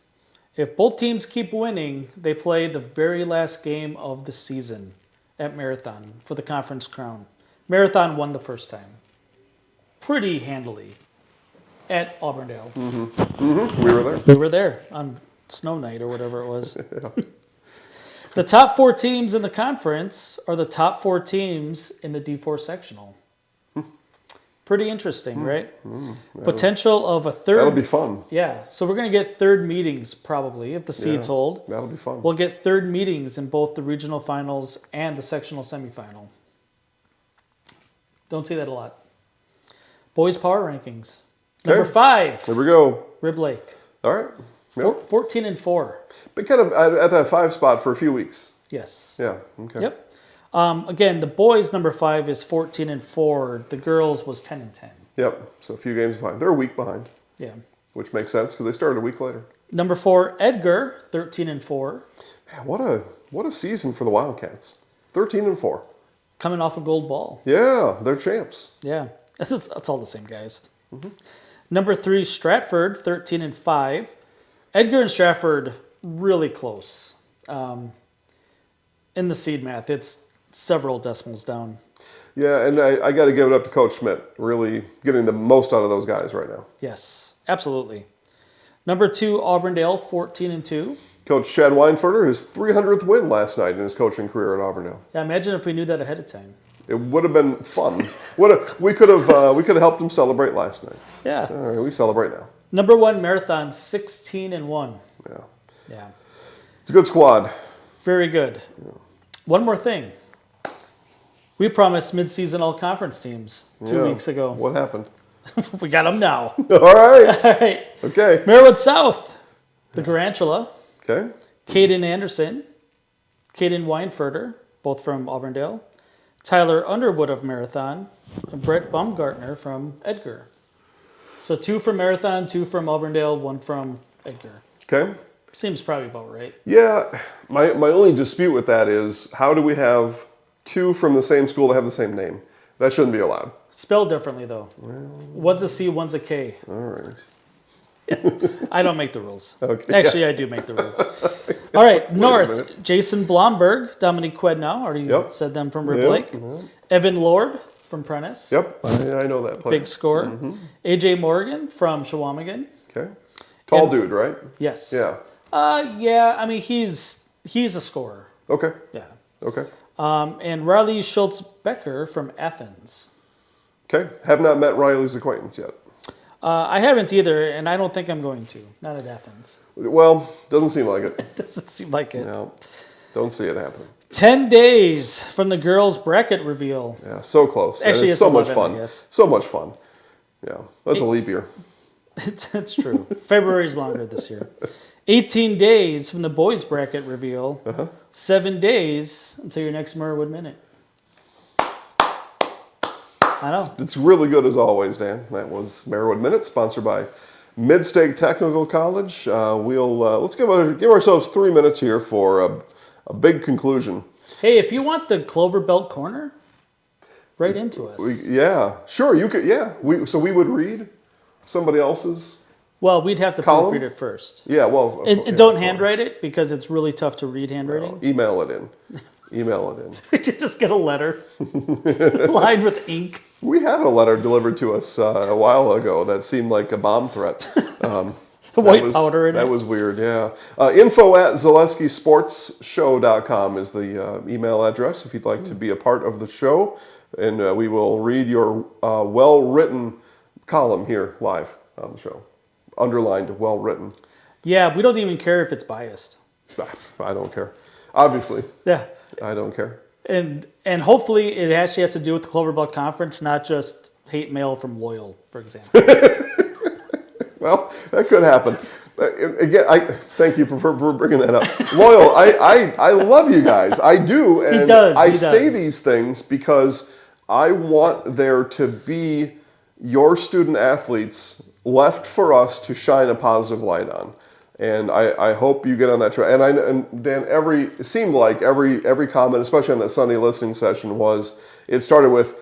Speaker 2: If both teams keep winning, they play the very last game of the season at Marathon for the conference crown. Marathon won the first time. Pretty handily at Auburndale.
Speaker 1: We were there.
Speaker 2: We were there on snow night or whatever it was. The top 4 teams in the conference are the top 4 teams in the D4 sectional. Pretty interesting, right? Potential of a third.
Speaker 1: That'll be fun.
Speaker 2: Yeah, so we're going to get third meetings probably if the seeds
Speaker 1: Yeah,
Speaker 2: hold.
Speaker 1: That'll be fun.
Speaker 2: We'll get third meetings in both the regional finals and the sectional semifinal. Don't see that a lot. Boys power rankings. Number
Speaker 1: Okay.
Speaker 2: 5,
Speaker 1: There we go.
Speaker 2: Rib Lake.
Speaker 1: All right. Yep.
Speaker 2: 14-4.
Speaker 1: Been kind of at that 5 spot for a few weeks.
Speaker 2: Yes.
Speaker 1: Yeah. Okay.
Speaker 2: Yep. Again, the boys number 5 is 14-4. The girls was 10-10.
Speaker 1: Yep. So a few games behind. They're a week behind,
Speaker 2: Yeah.
Speaker 1: which makes sense because they started a week later.
Speaker 2: Number 4, Edgar, 13-4.
Speaker 1: Man, what a season for the Wildcats. 13-4.
Speaker 2: Coming off a gold ball.
Speaker 1: Yeah, they're champs.
Speaker 2: Yeah. That's all the same guys. Number 3, Stratford, 13-5. Edgar and Stratford, really close. In the seed math, it's several decimals down.
Speaker 1: Yeah, and I got to give it up to Coach Schmidt, really getting the most out of those guys right now.
Speaker 2: Yes, absolutely. Number 2, Auburndale, 14-2.
Speaker 1: Coach Chad Weinfurter, his 300th win last night in his coaching career at Auburndale.
Speaker 2: Yeah, imagine if we knew that ahead of time.
Speaker 1: It would have been fun. We could have helped him celebrate last night.
Speaker 2: Yeah.
Speaker 1: All right, we celebrate now.
Speaker 2: Number 1, Marathon, 16-1.
Speaker 1: Yeah,
Speaker 2: Yeah,
Speaker 1: it's a good squad.
Speaker 2: very good. One more thing. We promised mid-season all-conference teams 2
Speaker 1: Yeah.
Speaker 2: weeks ago.
Speaker 1: What happened?
Speaker 2: We got them now.
Speaker 1: All right.
Speaker 2: All right.
Speaker 1: Okay.
Speaker 2: Marywood South, the Garantula,
Speaker 1: Okay.
Speaker 2: Caden Anderson, Caden Weinfurter, both from Auburndale, Tyler Underwood of Marathon, and Brett Baumgartner from Edgar. So 2 from Marathon, 2 from Auburndale, 1 from Edgar.
Speaker 1: Okay.
Speaker 2: Seems probably about right.
Speaker 1: Yeah. My only dispute with that is how do we have 2 from the same school that have the same name? That shouldn't be allowed.
Speaker 2: Spelled differently though. One's a C, one's a K.
Speaker 1: All right.
Speaker 2: I don't make the rules.
Speaker 1: Okay.
Speaker 2: Actually, I do make the rules. All right, North. Jason Blomberg, Dominique Quednow, already said them from Rib Lake. Evan Lord from Prentice.
Speaker 1: Yep, I know that player.
Speaker 2: Big scorer. AJ Morgan from Shawamigan.
Speaker 1: Okay. Tall dude, right?
Speaker 2: Yes.
Speaker 1: Yeah.
Speaker 2: Yeah, I mean, he's a scorer.
Speaker 1: Okay.
Speaker 2: Yeah.
Speaker 1: Okay.
Speaker 2: And Riley Schultz-Becker from Athens.
Speaker 1: Okay. Have not met Riley's acquaintance yet.
Speaker 2: I haven't either, and I don't think I'm going to. Not at Athens.
Speaker 1: Well, doesn't seem like it.
Speaker 2: Doesn't seem like it.
Speaker 1: No, don't see it happening.
Speaker 2: 10 days from the girls' bracket reveal.
Speaker 1: Yeah, so close.
Speaker 2: Actually,
Speaker 1: it's
Speaker 2: it's
Speaker 1: so
Speaker 2: 11,
Speaker 1: much fun.
Speaker 2: I guess.
Speaker 1: So much fun. Yeah, that's a leap year.
Speaker 2: It's true. February's longer this year. 18 days from the boys' bracket reveal. 7 days until your next Merwood Minute. I know.
Speaker 1: It's really good as always, Dan. That was Merwood Minute, sponsored by Mid-State Technical College. Let's give ourselves 3 minutes here for a big conclusion.
Speaker 2: Hey, if you want the Clover Belt Corner, write into us.
Speaker 1: Yeah, sure. You could. Yeah, we would read somebody else's.
Speaker 2: Well, we'd have to
Speaker 1: Column?
Speaker 2: proofread it first.
Speaker 1: Yeah, well,
Speaker 2: And don't handwrite it because it's really tough to read handwriting.
Speaker 1: Email it in. Email it in.
Speaker 2: We could just get a letter lined with ink.
Speaker 1: We had a letter delivered to us a while ago that seemed like a bomb threat.
Speaker 2: White powder in it.
Speaker 1: That was weird, yeah. Info at ZaleskiSportsShow.com is the email address if you'd like to be a part of the show. And we will read your well-written column here live on the show. Underlined, well-written.
Speaker 2: Yeah, we don't even care if it's biased.
Speaker 1: I don't care. Obviously.
Speaker 2: Yeah.
Speaker 1: I don't care.
Speaker 2: And hopefully it actually has to do with the Clover Belt Conference, not just hate mail from Loyal, for example.
Speaker 1: Well, that could happen. Again, I thank you for bringing that up. Loyal, I love you guys. I do. And
Speaker 2: He does.
Speaker 1: I say these things because I want there to be your student athletes left for us to shine a positive light on. And I hope you get on that track. And Dan, it seemed like every comment, especially on that Sunday listening session, it started with,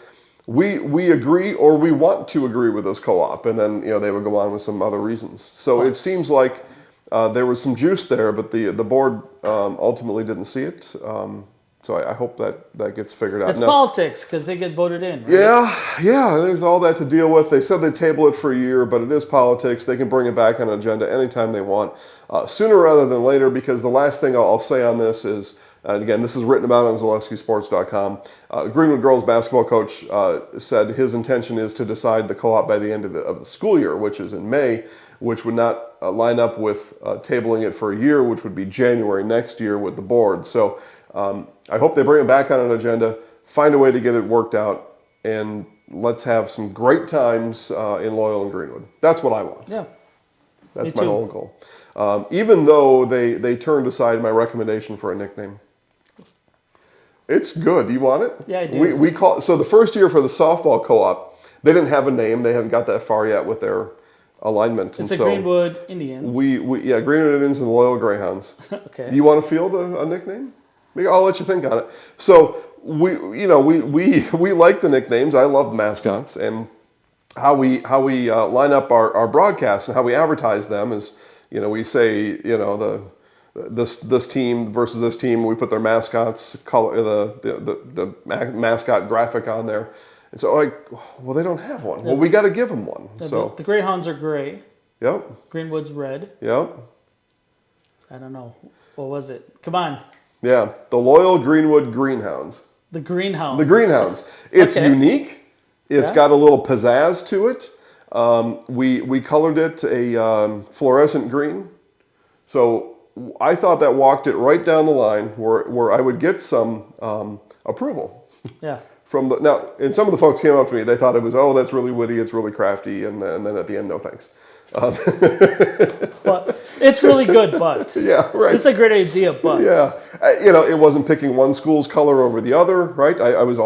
Speaker 1: we agree or we want to agree with this co-op, and then they would go on with some other reasons. So it seems like there was some juice there, but the board ultimately didn't see it. So I hope that gets figured out.
Speaker 2: It's politics because they get voted in. Right?
Speaker 1: Yeah. There's all that to deal with. They said they'd table it for a year, but it is politics. They can bring it back on an agenda anytime they want, sooner rather than later. Because the last thing I'll say on this is, and again, this is written about on ZaleskiSports.com. Greenwood girls basketball coach said his intention is to decide the co-op by the end of the school year, which is in May, which would not line up with tabling it for a year, which would be January next year with the board. So I hope they bring it back on an agenda, find a way to get it worked out, and let's have some great times in Loyal and Greenwood. That's what I want.
Speaker 2: Yeah.
Speaker 1: That's my whole goal. Even though they turned aside my recommendation for a nickname. It's good. You want it?
Speaker 2: Yeah, I do.
Speaker 1: So the first year for the softball co-op, they didn't have a name. They hadn't got that far yet with their alignment.
Speaker 2: It's the Greenwood Indians.
Speaker 1: Greenwood Indians and the Loyal Greyhounds.
Speaker 2: Okay.
Speaker 1: Do you want to field a nickname? I'll let you think on it. So we like the nicknames. I love mascots, and how we line up our broadcasts and how we advertise them is, we say, this team versus this team. We put their mascots color, the mascot graphic on there, and so well, they don't have one. Well, we got to give them one. So
Speaker 2: the Greyhounds are gray.
Speaker 1: Yep.
Speaker 2: Greenwood's red.
Speaker 1: Yep.
Speaker 2: I don't know. What was it? Come on.
Speaker 1: Yeah, the Loyal Greenwood Greenhounds.
Speaker 2: The Greenhounds.
Speaker 1: The Greenhounds. It's unique. It's got a little pizzazz to it. We colored it a fluorescent green. So I thought that walked it right down the line where I would get some approval.
Speaker 2: Yeah.
Speaker 1: And some of the folks came up to me. They thought it was, that's really witty, it's really crafty, and then at the end, no thanks.
Speaker 2: But it's really good, but
Speaker 1: yeah, right.
Speaker 2: It's a great idea, but
Speaker 1: yeah, it wasn't picking one school's color over the other, right? I was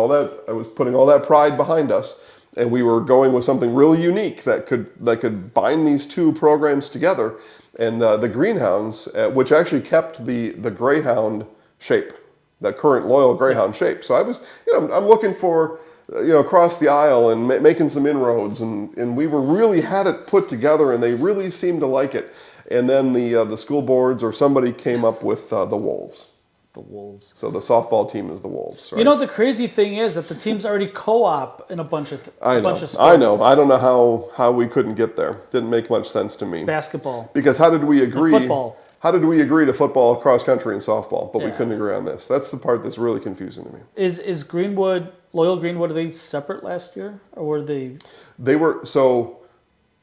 Speaker 1: putting all that pride behind us, and we were going with something really unique that could bind these two programs together. And the Greenhounds, which actually kept the Greyhound shape, the current Loyal Greyhound shape. So I was, I'm looking for across the aisle and making some inroads, and we were really had it put together, and they really seemed to like it. And then the school boards or somebody came up with the Wolves.
Speaker 2: The Wolves.
Speaker 1: So the softball team is the Wolves, right?
Speaker 2: You know, the crazy thing is that the team's already co-op in a bunch of sports.
Speaker 1: I know. I don't know how we couldn't get there. Didn't make much sense to me.
Speaker 2: Basketball.
Speaker 1: Because how did we agree?
Speaker 2: Football.
Speaker 1: How did we agree to football, cross country, and softball, but we
Speaker 2: Yeah.
Speaker 1: couldn't agree on this? That's the part that's really confusing to me.
Speaker 2: Is Greenwood, Loyal Greenwood, are they separate last year? Or were they?
Speaker 1: They were, so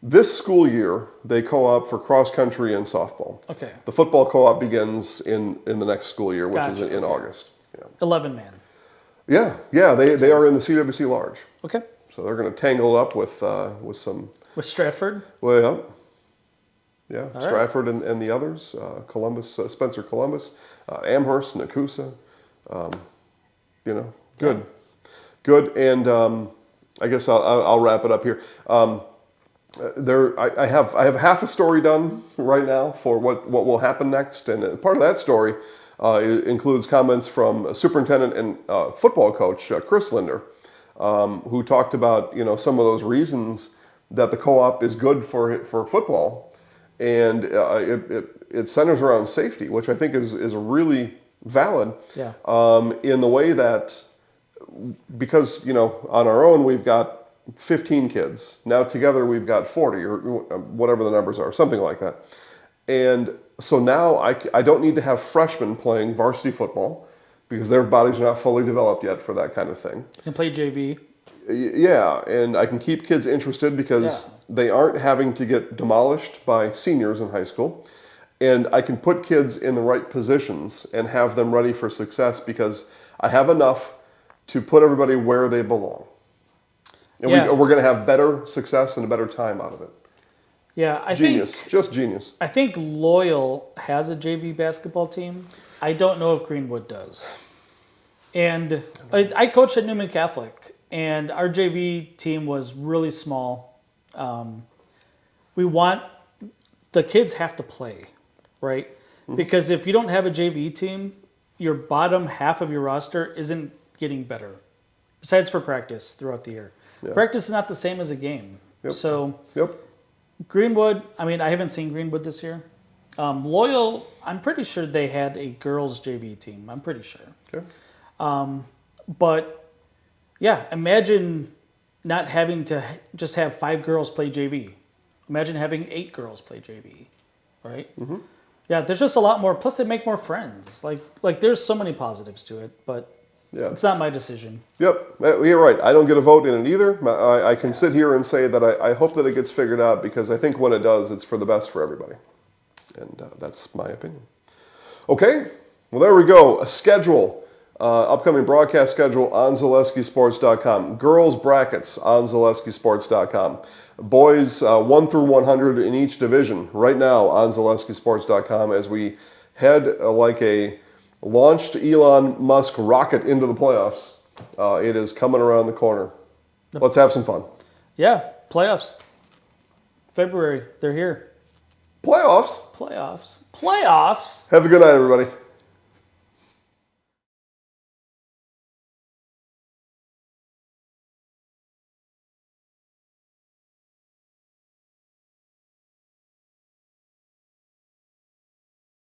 Speaker 1: this school year, they co-op for cross country and softball.
Speaker 2: Okay.
Speaker 1: The football co-op begins in the next school year, which is
Speaker 2: Gotcha,
Speaker 1: in
Speaker 2: okay.
Speaker 1: August.
Speaker 2: 11-man.
Speaker 1: Yeah, they are in the CWC Large.
Speaker 2: Okay.
Speaker 1: So they're going to tangle it up with some,
Speaker 2: With Stratford?
Speaker 1: well, yeah,
Speaker 2: right.
Speaker 1: Stratford and the others, Columbus, Spencer Columbus, Amherst, Nakusa, good. Good, and I guess I'll wrap it up here. I have half a story done right now for what will happen next, and part of that story includes comments from superintendent and football coach Chris Linder, who talked about some of those reasons that the co-op is good for football, and it centers around safety, which I think is really valid.
Speaker 2: Yeah.
Speaker 1: In the way that, because on our own we've got 15 kids. Now together we've got 40 or whatever the numbers are, something like that. And so now I don't need to have freshmen playing varsity football because their bodies are not fully developed yet for that kind of thing.
Speaker 2: You can play JV.
Speaker 1: Yeah, and I can keep kids interested because they aren't having to get demolished by seniors in high school. And I can put kids in the right positions and have them ready for success because I have enough to put everybody where they belong. And we're going to have better success and a better time out of it.
Speaker 2: Yeah,
Speaker 1: Just genius.
Speaker 2: I think Loyal has a JV basketball team. I don't know if Greenwood does. And I coached at Newman Catholic, and our JV team was really small. The kids have to play, right? Mm-hmm. Because if you don't have a JV team, your bottom half of your roster isn't getting better, besides for practice throughout the year. Yeah. Practice is not the same as a game.
Speaker 1: Yep.
Speaker 2: So
Speaker 1: yep.
Speaker 2: Greenwood, I haven't seen Greenwood this year. Loyal, I'm pretty sure they had a girls' JV team. I'm pretty sure.
Speaker 1: Okay.
Speaker 2: But, yeah, imagine not having to just have 5 girls play JV. Imagine having 8 girls play JV, right? Mm-hmm. Yeah, there's just a lot more. Plus, they make more friends. Like there's so many positives to it, but it's not my decision.
Speaker 1: Yep, you're right. I don't get a vote in it either. I can sit here and say that I hope that it gets figured out because I think when it does, it's for the best for everybody. And that's my opinion. Okay, well, there we go. A schedule, upcoming broadcast schedule on ZaleskiSports.com. Girls brackets on ZaleskiSports.com. Boys 1 through 100 in each division right now on ZaleskiSports.com as we head like a launched Elon Musk rocket into the playoffs. It is coming around the corner. Let's have some fun.
Speaker 2: Yeah, playoffs. February, they're here.
Speaker 1: Playoffs?
Speaker 2: Playoffs.
Speaker 1: Have a good night, everybody.